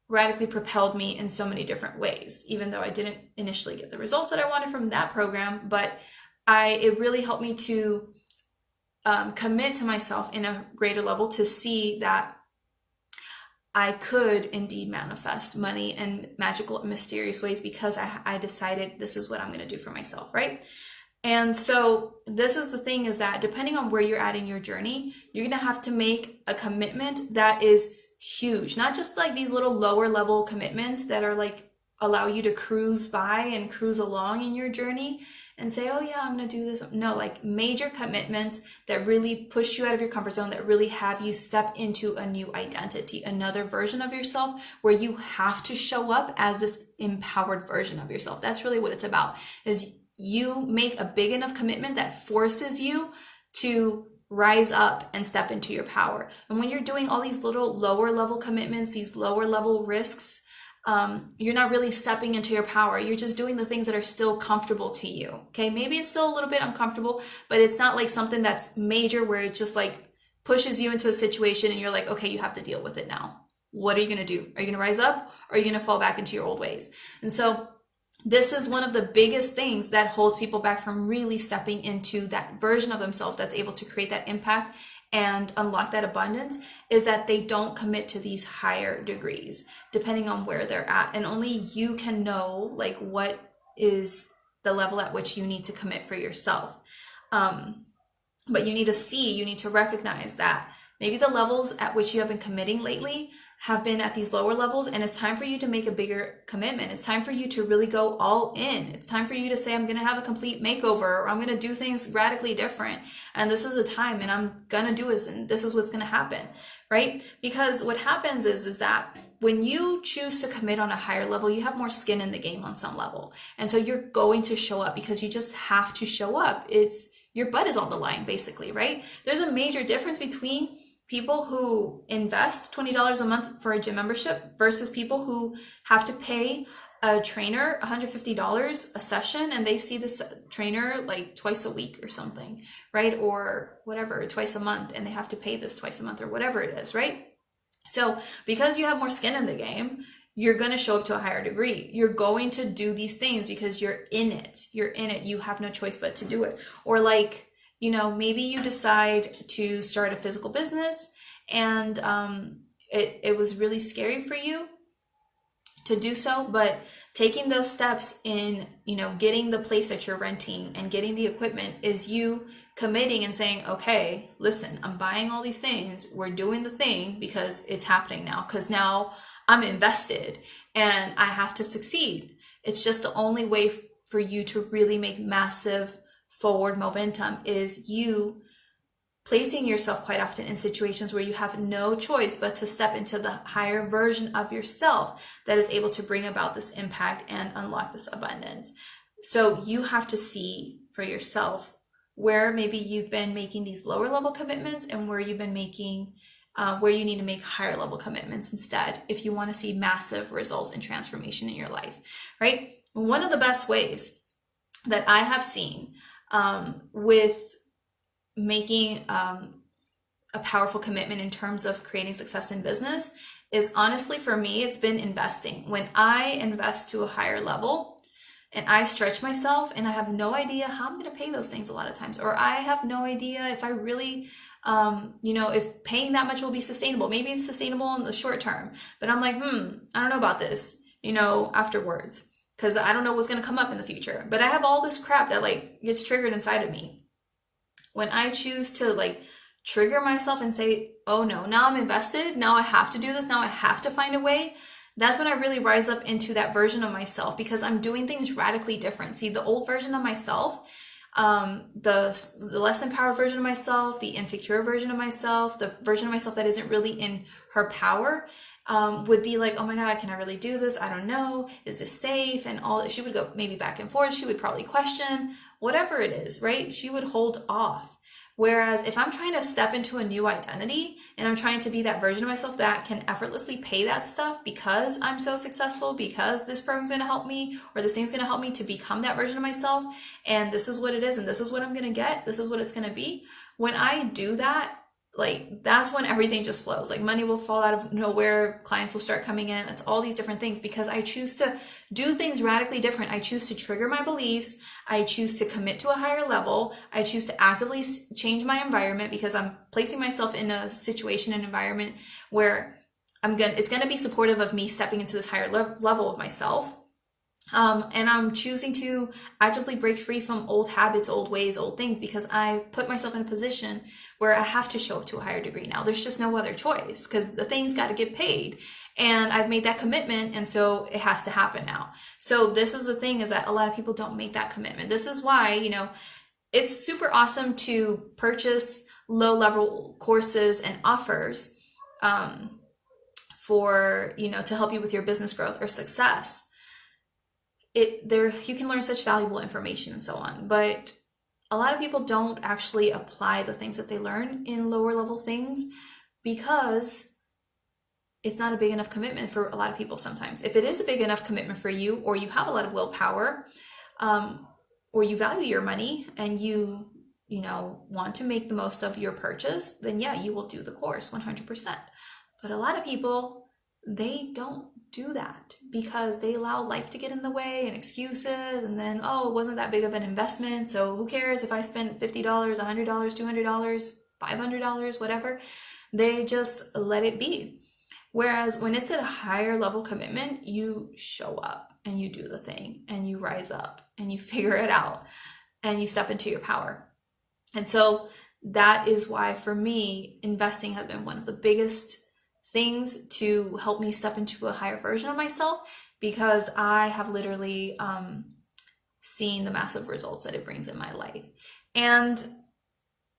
radically propelled me in so many different ways, even though I didn't initially get the results that I wanted from that program, but it really helped me to commit to myself in a greater level to see that I could indeed manifest money in magical and mysterious ways because I decided this is what I'm going to do for myself, right? And so this is the thing, is that depending on where you're at in your journey, you're going to have to make a commitment that is huge, not just like these little lower level commitments that are like allow you to cruise by and cruise along in your journey and say, oh yeah, I'm going to do this. No, like major commitments that really push you out of your comfort zone, that really have you step into a new identity, another version of yourself where you have to show up as this empowered version of yourself. That's really what it's about, is you make a big enough commitment that forces you to rise up and step into your power. And when you're doing all these little lower level commitments, these lower level risks, You're not really stepping into your power. You're just doing the things that are still comfortable to you. Okay, maybe it's still a little bit uncomfortable, but it's not like something that's major where it just like pushes you into a situation and you're like, okay, you have to deal with it now. What are you going to do? Are you going to rise up, or are you going to fall back into your old ways? And so this is one of the biggest things that holds people back from really stepping into that version of themselves that's able to create that impact and unlock that abundance, is that they don't commit to these higher degrees depending on where they're at. And only you can know like what is the level at which you need to commit for yourself. But you need to recognize that maybe the levels at which you have been committing lately have been at these lower levels, and it's time for you to make a bigger commitment. It's time for you to really go all in. It's time for you to say, I'm going to have a complete makeover, or I'm going to do things radically different. And this is the time, and I'm going to do this, and this is what's going to happen, right? Because what happens is that when you choose to commit on a higher level, you have more skin in the game on some level. And so you're going to show up because you just have to show up. Your butt is on the line, basically, right? There's a major difference between people who invest $20 a month for a gym membership versus people who have to pay a trainer $150 a session, and they see this trainer like twice a week or something, right? Or whatever, twice a month, and they have to pay this twice a month or whatever it is, right? So because you have more skin in the game, you're going to show up to a higher degree. You're going to do these things because you're in it. You're in it. You have no choice but to do it. Or like, maybe you decide to start a physical business, and it was really scary for you to do so, but taking those steps in, getting the place that you're renting and getting the equipment is you committing and saying, okay, listen, I'm buying all these things. We're doing the thing because it's happening now, because now I'm invested and I have to succeed. It's just the only way for you to really make massive forward momentum is you placing yourself quite often in situations where you have no choice but to step into the higher version of yourself that is able to bring about this impact and unlock this abundance. So you have to see for yourself where maybe you've been making these lower level commitments and where you've been making where you need to make higher level commitments instead if you want to see massive results and transformation in your life, right? One of the best ways that I have seen with making a powerful commitment in terms of creating success in business is, honestly, for me, it's been investing. When I invest to a higher level and I stretch myself and I have no idea how I'm going to pay those things a lot of times, or I have no idea if I really, if paying that much will be sustainable. Maybe it's sustainable in the short term, but I'm like, I don't know about this, afterwards, because I don't know what's going to come up in the future. But I have all this crap that like gets triggered inside of me. When I choose to like trigger myself and say, oh no, now I'm invested, now I have to do this, now I have to find a way, that's when I really rise up into that version of myself, because I'm doing things radically different. See, the old version of myself, the less empowered version of myself, the insecure version of myself, the version of myself that isn't really in her power, would be like, oh my God, can I really do this? I don't know. Is this safe? And all that. She would go maybe back and forth. She would probably question whatever it is, right? She would hold off. Whereas if I'm trying to step into a new identity and I'm trying to be that version of myself that can effortlessly pay that stuff because I'm so successful, because this program's going to help me, or this thing's going to help me to become that version of myself, and this is what it is, and this is what I'm going to get, this is what it's going to be. When I do that, like, that's when everything just flows. Like, money will fall out of nowhere, clients will start coming in. It's all these different things because I choose to do things radically different. I choose to trigger my beliefs. I choose to commit to a higher level. I choose to actively change my environment because I'm placing myself in a situation and environment where it's going to be supportive of me stepping into this higher level of myself. And I'm choosing to actively break free from old habits, old ways, old things, because I put myself in a position where I have to show up to a higher degree now. There's just no other choice because the thing's got to get paid. And I've made that commitment, and so it has to happen now. So this is the thing, is that a lot of people don't make that commitment. This is why, it's super awesome to purchase low-level courses and offers for, to help you with your business growth or success. You can learn such valuable information and so on, but a lot of people don't actually apply the things that they learn in lower level things because it's not a big enough commitment for a lot of people sometimes. If it is a big enough commitment for you, or you have a lot of willpower, or you value your money and you know, want to make the most of your purchase, then yeah, you will do the course 100%. But a lot of people, they don't do that because they allow life to get in the way and excuses, and then, oh, it wasn't that big of an investment, so who cares if I spent $50, $100, $200, $500, whatever. They just let it be. Whereas when it's at a higher level commitment, you show up and you do the thing and you rise up and you figure it out and you step into your power. And so that is why, for me, investing has been one of the biggest things to help me step into a higher version of myself, because I have literally seen the massive results that it brings in my life. And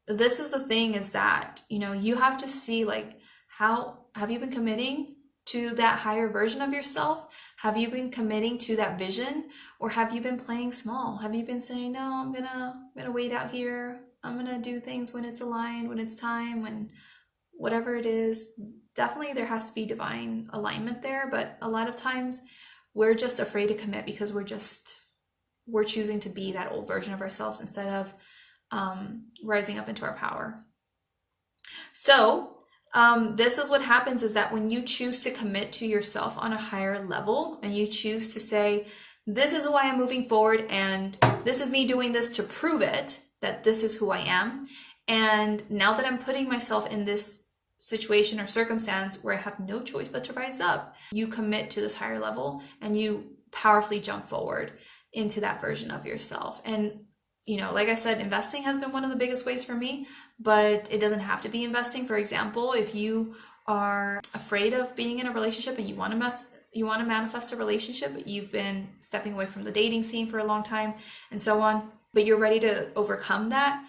this is the thing, is that, you know, you have to see, like, how have you been committing to that higher version of yourself? Have you been committing to that vision, or have you been playing small? Have you been saying, no, I'm gonna wait out here. I'm gonna do things when it's aligned, when it's time, when whatever it is. Definitely there has to be divine alignment there, but a lot of times we're just afraid to commit because we're choosing to be that old version of ourselves instead of rising up into our power. So this is what happens, is that when you choose to commit to yourself on a higher level, and you choose to say, this is why I'm moving forward, and this is me doing this to prove it, that this is who I am. And now that I'm putting myself in this situation or circumstance where I have no choice but to rise up, you commit to this higher level and you powerfully jump forward into that version of yourself. And, you know, like I said, investing has been one of the biggest ways for me, but it doesn't have to be investing. For example, if you are afraid of being in a relationship and you want to manifest a relationship, but you've been stepping away from the dating scene for a long time and so on, but you're ready to overcome that,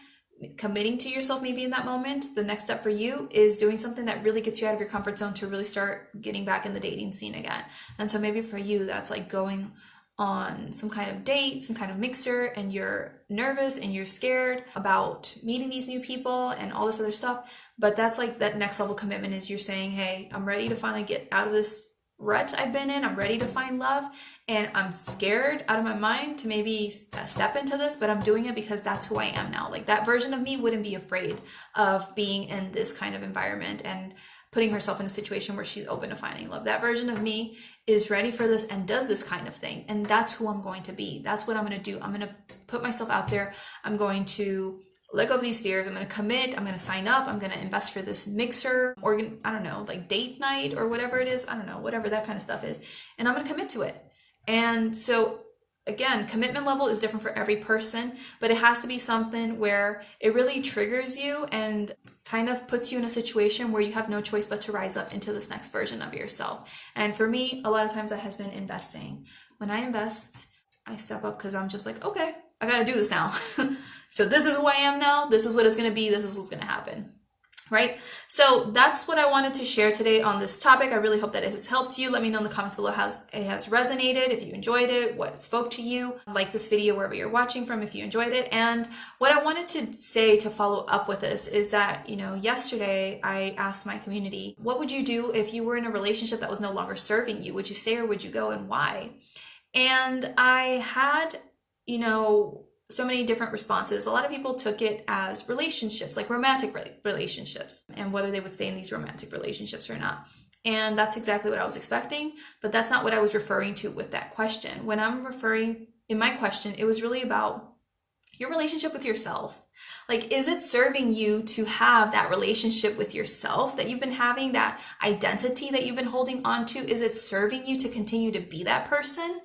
committing to yourself maybe in that moment, the next step for you is doing something that really gets you out of your comfort zone to really start getting back in the dating scene again. And so maybe for you, that's like going on some kind of date, some kind of mixer, and you're nervous and you're scared about meeting these new people and all this other stuff. But that's like that next level commitment, is you're saying, hey, I'm ready to finally get out of this rut I've been in. I'm ready to find love, and I'm scared out of my mind to maybe step into this, but I'm doing it because that's who I am now. Like, that version of me wouldn't be afraid of being in this kind of environment and putting herself in a situation where she's open to finding love. That version of me is ready for this and does this kind of thing, and that's who I'm going to be. That's what I'm going to do. I'm going to put myself out there. I'm going to let go of these fears. I'm going to commit. I'm going to sign up. I'm going to invest for this mixer, or I don't know, like date night or whatever it is. I don't know, whatever that kind of stuff is. And I'm going to commit to it. And so again, commitment level is different for every person, but it has to be something where it really triggers you and kind of puts you in a situation where you have no choice but to rise up into this next version of yourself. And for me, a lot of times that has been investing. When I invest, I step up because I'm just like, okay, I got to do this now. So this is who I am now. This is what it's going to be. This is what's going to happen. Right? So that's what I wanted to share today on this topic. I really hope that it has helped you. Let me know in the comments below how it has resonated, if you enjoyed it, what spoke to you. Like this video wherever you're watching from if you enjoyed it. And what I wanted to say to follow up with this is that, you know, yesterday I asked my community, what would you do if you were in a relationship that was no longer serving you? Would you stay or would you go, and why? And I had, you know, so many different responses. A lot of people took it as relationships, like romantic relationships, and whether they would stay in these romantic relationships or not. And that's exactly what I was expecting, but that's not what I was referring to with that question. When I'm referring in my question, it was really about your relationship with yourself. Like, is it serving you to have that relationship with yourself that you've been having, that identity that you've been holding on to? Is it serving you to continue to be that person?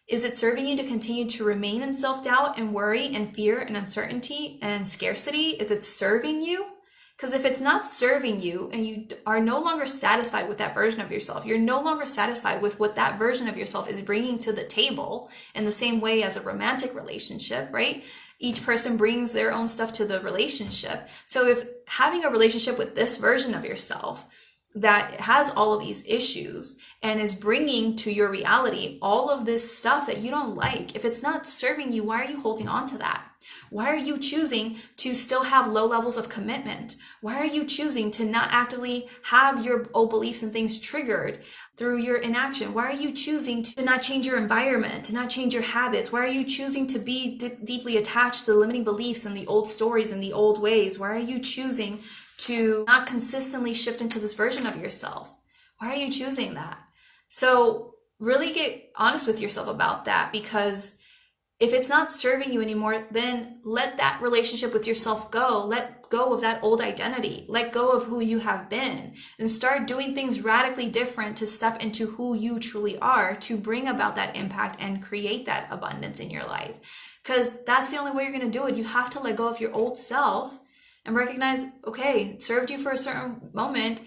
Is it serving you to continue to remain in self-doubt and worry and fear and uncertainty and scarcity? Is it serving you? Because if it's not serving you and you are no longer satisfied with that version of yourself, you're no longer satisfied with what that version of yourself is bringing to the table in the same way as a romantic relationship, right? Each person brings their own stuff to the relationship. So if having a relationship with this version of yourself that has all of these issues and is bringing to your reality all of this stuff that you don't like, if it's not serving you, why are you holding on to that? Why are you choosing to still have low levels of commitment? Why are you choosing to not actively have your old beliefs and things triggered through your inaction? Why are you choosing to not change your environment, to not change your habits? Why are you choosing to be deeply attached to the limiting beliefs and the old stories and the old ways? Why are you choosing to not consistently shift into this version of yourself? Why are you choosing that? So really get honest with yourself about that, because if it's not serving you anymore, then let that relationship with yourself go. Let go of that old identity. Let go of who you have been and start doing things radically different to step into who you truly are, to bring about that impact and create that abundance in your life. Because that's the only way you're going to do it. You have to let go of your old self and recognize, okay, it served you for a certain moment,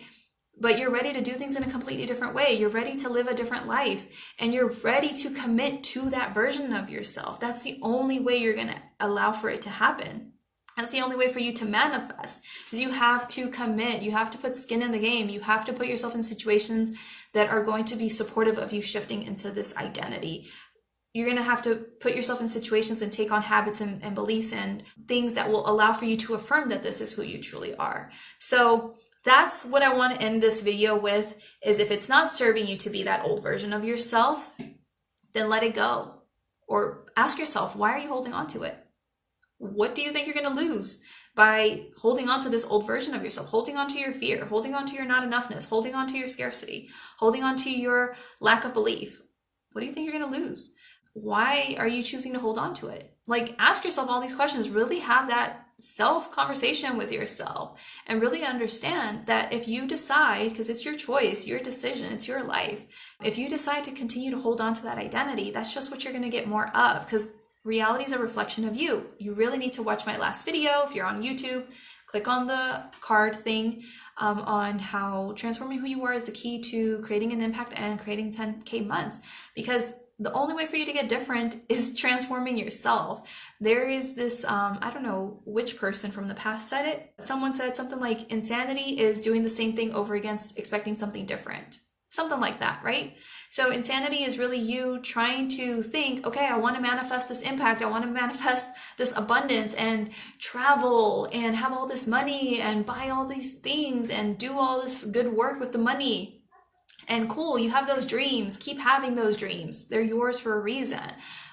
but you're ready to do things in a completely different way. You're ready to live a different life, and you're ready to commit to that version of yourself. That's the only way you're going to allow for it to happen. That's the only way for you to manifest, is you have to commit. You have to put skin in the game. You have to put yourself in situations that are going to be supportive of you shifting into this identity. You're going to have to put yourself in situations and take on habits and beliefs and things that will allow for you to affirm that this is who you truly are. So that's what I want to end this video with, is if it's not serving you to be that old version of yourself, then let it go. Or ask yourself, why are you holding on to it? What do you think you're going to lose by holding on to this old version of yourself, holding on to your fear, holding on to your not enoughness, holding on to your scarcity, holding on to your lack of belief? What do you think you're going to lose? Why are you choosing to hold on to it? Like, ask yourself all these questions. Really have that self conversation with yourself and really understand that if you decide, because it's your choice, your decision, it's your life, if you decide to continue to hold on to that identity, that's just what you're going to get more of, because reality is a reflection of you. You really need to watch my last video. If you're on YouTube, click on the card thing on how transforming who you are is the key to creating an impact and creating 10K months, because the only way for you to get different is transforming yourself. There is this, I don't know which person from the past said it. Someone said something like, insanity is doing the same thing over again, expecting something different. Something like that, right? So insanity is really you trying to think, okay, I want to manifest this impact. I want to manifest this abundance and travel and have all this money and buy all these things and do all this good work with the money. And cool, you have those dreams. Keep having those dreams. They're yours for a reason.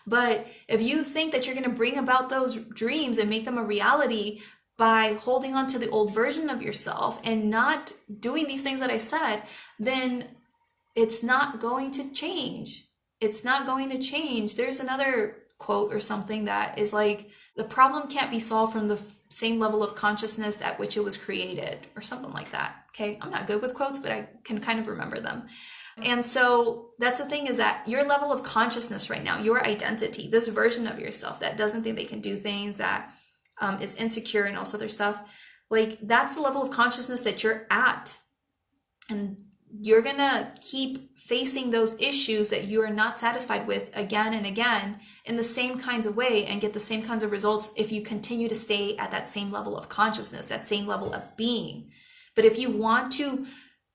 But if you think that you're going to bring about those dreams and make them a reality by holding on to the old version of yourself and not doing these things that I said, then it's not going to change. It's not going to change. There's another quote or something that is like, the problem can't be solved from the same level of consciousness at which it was created, or something like that. Okay, I'm not good with quotes, but I can kind of remember them. And so that's the thing, is that your level of consciousness right now, your identity, this version of yourself that doesn't think they can do things, that is insecure and all this other stuff, like that's the level of consciousness that you're at. And you're gonna keep facing those issues that you are not satisfied with again and again in the same kinds of way and get the same kinds of results if you continue to stay at that same level of consciousness, that same level of being. But if you want to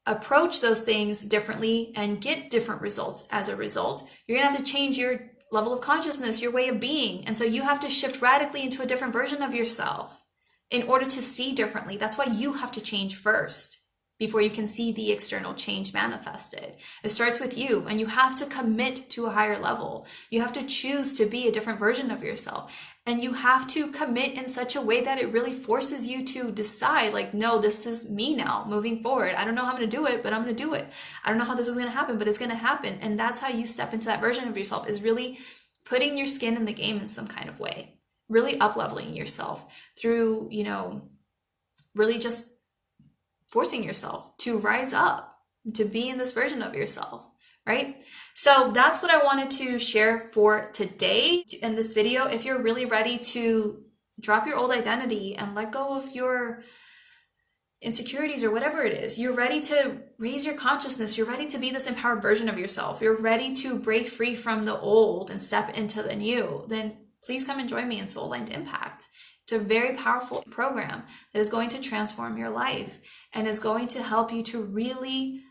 approach those things differently and get different results as a result, you're gonna have to change your level of consciousness, your way of being. And so you have to shift radically into a different version of yourself in order to see differently. That's why you have to change first before you can see the external change manifested. It starts with you, and you have to commit to a higher level. You have to choose to be a different version of yourself. And you have to commit in such a way that it really forces you to decide, like, no, this is me now moving forward. I don't know how I'm going to do it, but I'm going to do it. I don't know how this is going to happen, but it's going to happen. And that's how you step into that version of yourself, is really putting your skin in the game in some kind of way, really up-leveling yourself through, really just forcing yourself to rise up, to be in this version of yourself, right? So that's what I wanted to share for today in this video. If you're really ready to drop your old identity and let go of your insecurities or whatever it is, you're ready to raise your consciousness, you're ready to be this empowered version of yourself, you're ready to break free from the old and step into the new, then please come and join me in Soul Aligned Impact. It's a very powerful program that is going to transform your life and is going to help you to really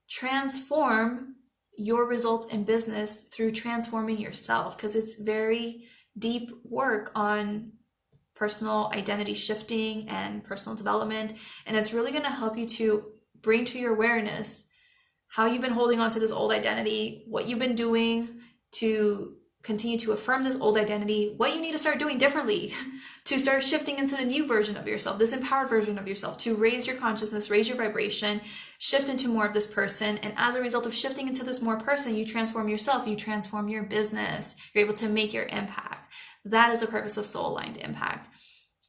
transform your results in business through transforming yourself, because it's very deep work on personal identity shifting and personal development. And it's really going to help you to bring to your awareness how you've been holding on to this old identity, what you've been doing to continue to affirm this old identity, what you need to start doing differently to start shifting into the new version of yourself, this empowered version of yourself, to raise your consciousness, raise your vibration, shift into more of this person. And as a result of shifting into this more person, you transform yourself, you transform your business, you're able to make your impact. That is the purpose of Soul Aligned Impact.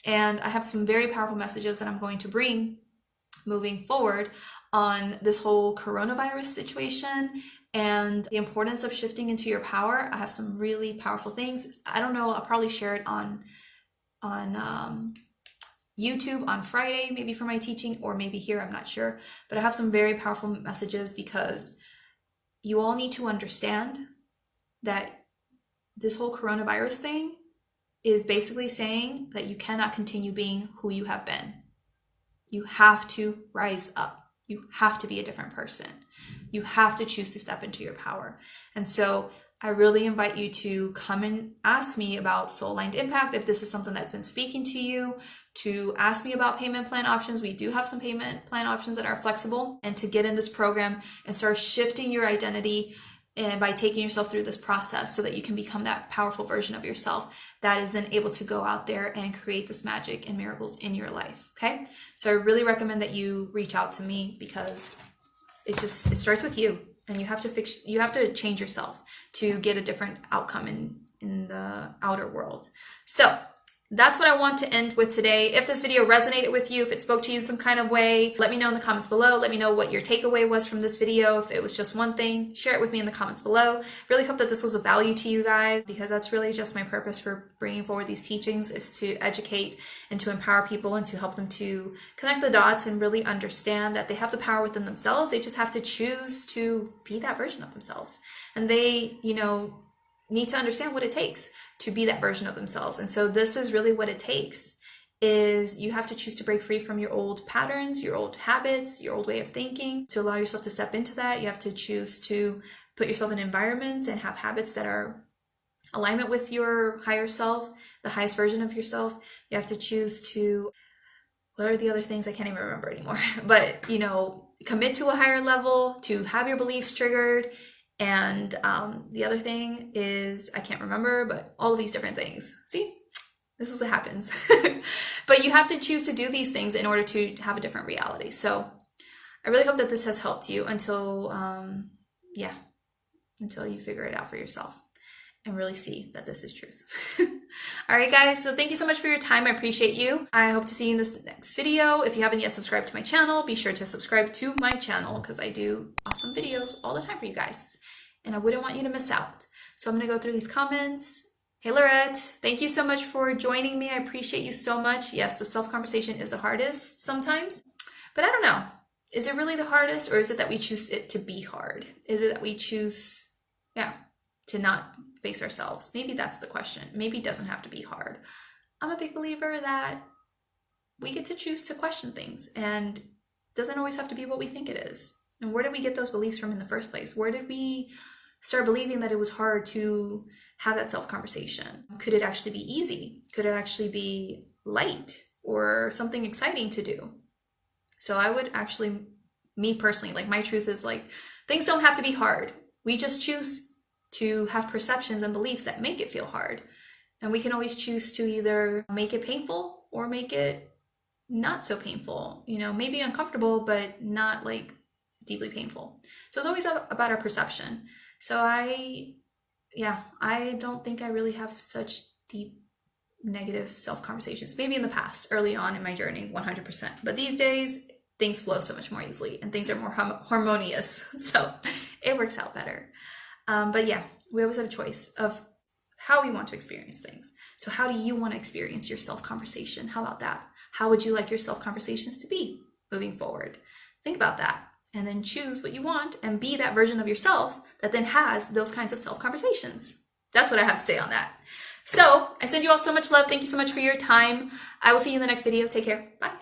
And I have some very powerful messages that I'm going to bring moving forward on this whole coronavirus situation and the importance of shifting into your power. I have some really powerful things. I don't know, I'll probably share it on YouTube on Friday, maybe for my teaching, or maybe here, I'm not sure. But I have some very powerful messages because you all need to understand that this whole coronavirus thing is basically saying that you cannot continue being who you have been. You have to rise up. You have to be a different person. You have to choose to step into your power. And so I really invite you to come and ask me about Soul Aligned Impact if this is something that's been speaking to you, to ask me about payment plan options. We do have some payment plan options that are flexible, and to get in this program and start shifting your identity and by taking yourself through this process so that you can become that powerful version of yourself that is then able to go out there and create this magic and miracles in your life. Okay. So I really recommend that you reach out to me because it starts with you, and you have to change yourself to get a different outcome in the outer world. So that's what I want to end with today. If this video resonated with you, if it spoke to you in some kind of way, let me know in the comments below. Let me know what your takeaway was from this video. If it was just one thing, share it with me in the comments below. Really hope that this was of value to you guys, because that's really just my purpose for bringing forward these teachings, is to educate and to empower people and to help them to connect the dots and really understand that they have the power within themselves. They just have to choose to be that version of themselves. And they, need to understand what it takes to be that version of themselves. And so this is really what it takes, is you have to choose to break free from your old patterns, your old habits, your old way of thinking. To allow yourself to step into that, you have to choose to put yourself in environments and have habits that are alignment with your higher self, the highest version of yourself. You have to choose to, what are the other things? I can't even remember anymore, but commit to a higher level, to have your beliefs triggered. And the other thing is, I can't remember, but all of these different things. See, this is what happens. But you have to choose to do these things in order to have a different reality. So I really hope that this has helped you until you figure it out for yourself and really see that this is truth. All right, guys. So thank you so much for your time. I appreciate you. I hope to see you in this next video. If you haven't yet subscribed to my channel, be sure to subscribe to my channel, because I do awesome videos all the time for you guys, and I wouldn't want you to miss out. So I'm going to go through these comments. Hey, Lorette, thank you so much for joining me. I appreciate you so much. Yes, the self-conversation is the hardest sometimes, but I don't know. Is it really the hardest, or is it that we choose it to be hard? Is it that we choose, to not face ourselves? Maybe that's the question. Maybe it doesn't have to be hard. I'm a big believer that we get to choose to question things, and it doesn't always have to be what we think it is. And where did we get those beliefs from in the first place? Where did we start believing that it was hard to have that self-conversation? Could it actually be easy? Could it actually be light or something exciting to do? So I would actually, me personally, my truth is things don't have to be hard. We just choose to have perceptions and beliefs that make it feel hard. And we can always choose to either make it painful or make it not so painful, maybe uncomfortable, but not deeply painful. So it's always about our perception. So I don't think I really have such deep negative self-conversations. Maybe in the past, early on in my journey, 100%. But these days, things flow so much more easily and things are more harmonious. So it works out better. But we always have a choice of how we want to experience things. So how do you want to experience your self-conversation? How about that? How would you like your self-conversations to be moving forward? Think about that, and then choose what you want and be that version of yourself that then has those kinds of self-conversations. That's what I have to say on that. So I send you all so much love. Thank you so much for your time. I will see you in the next video. Take care. Bye.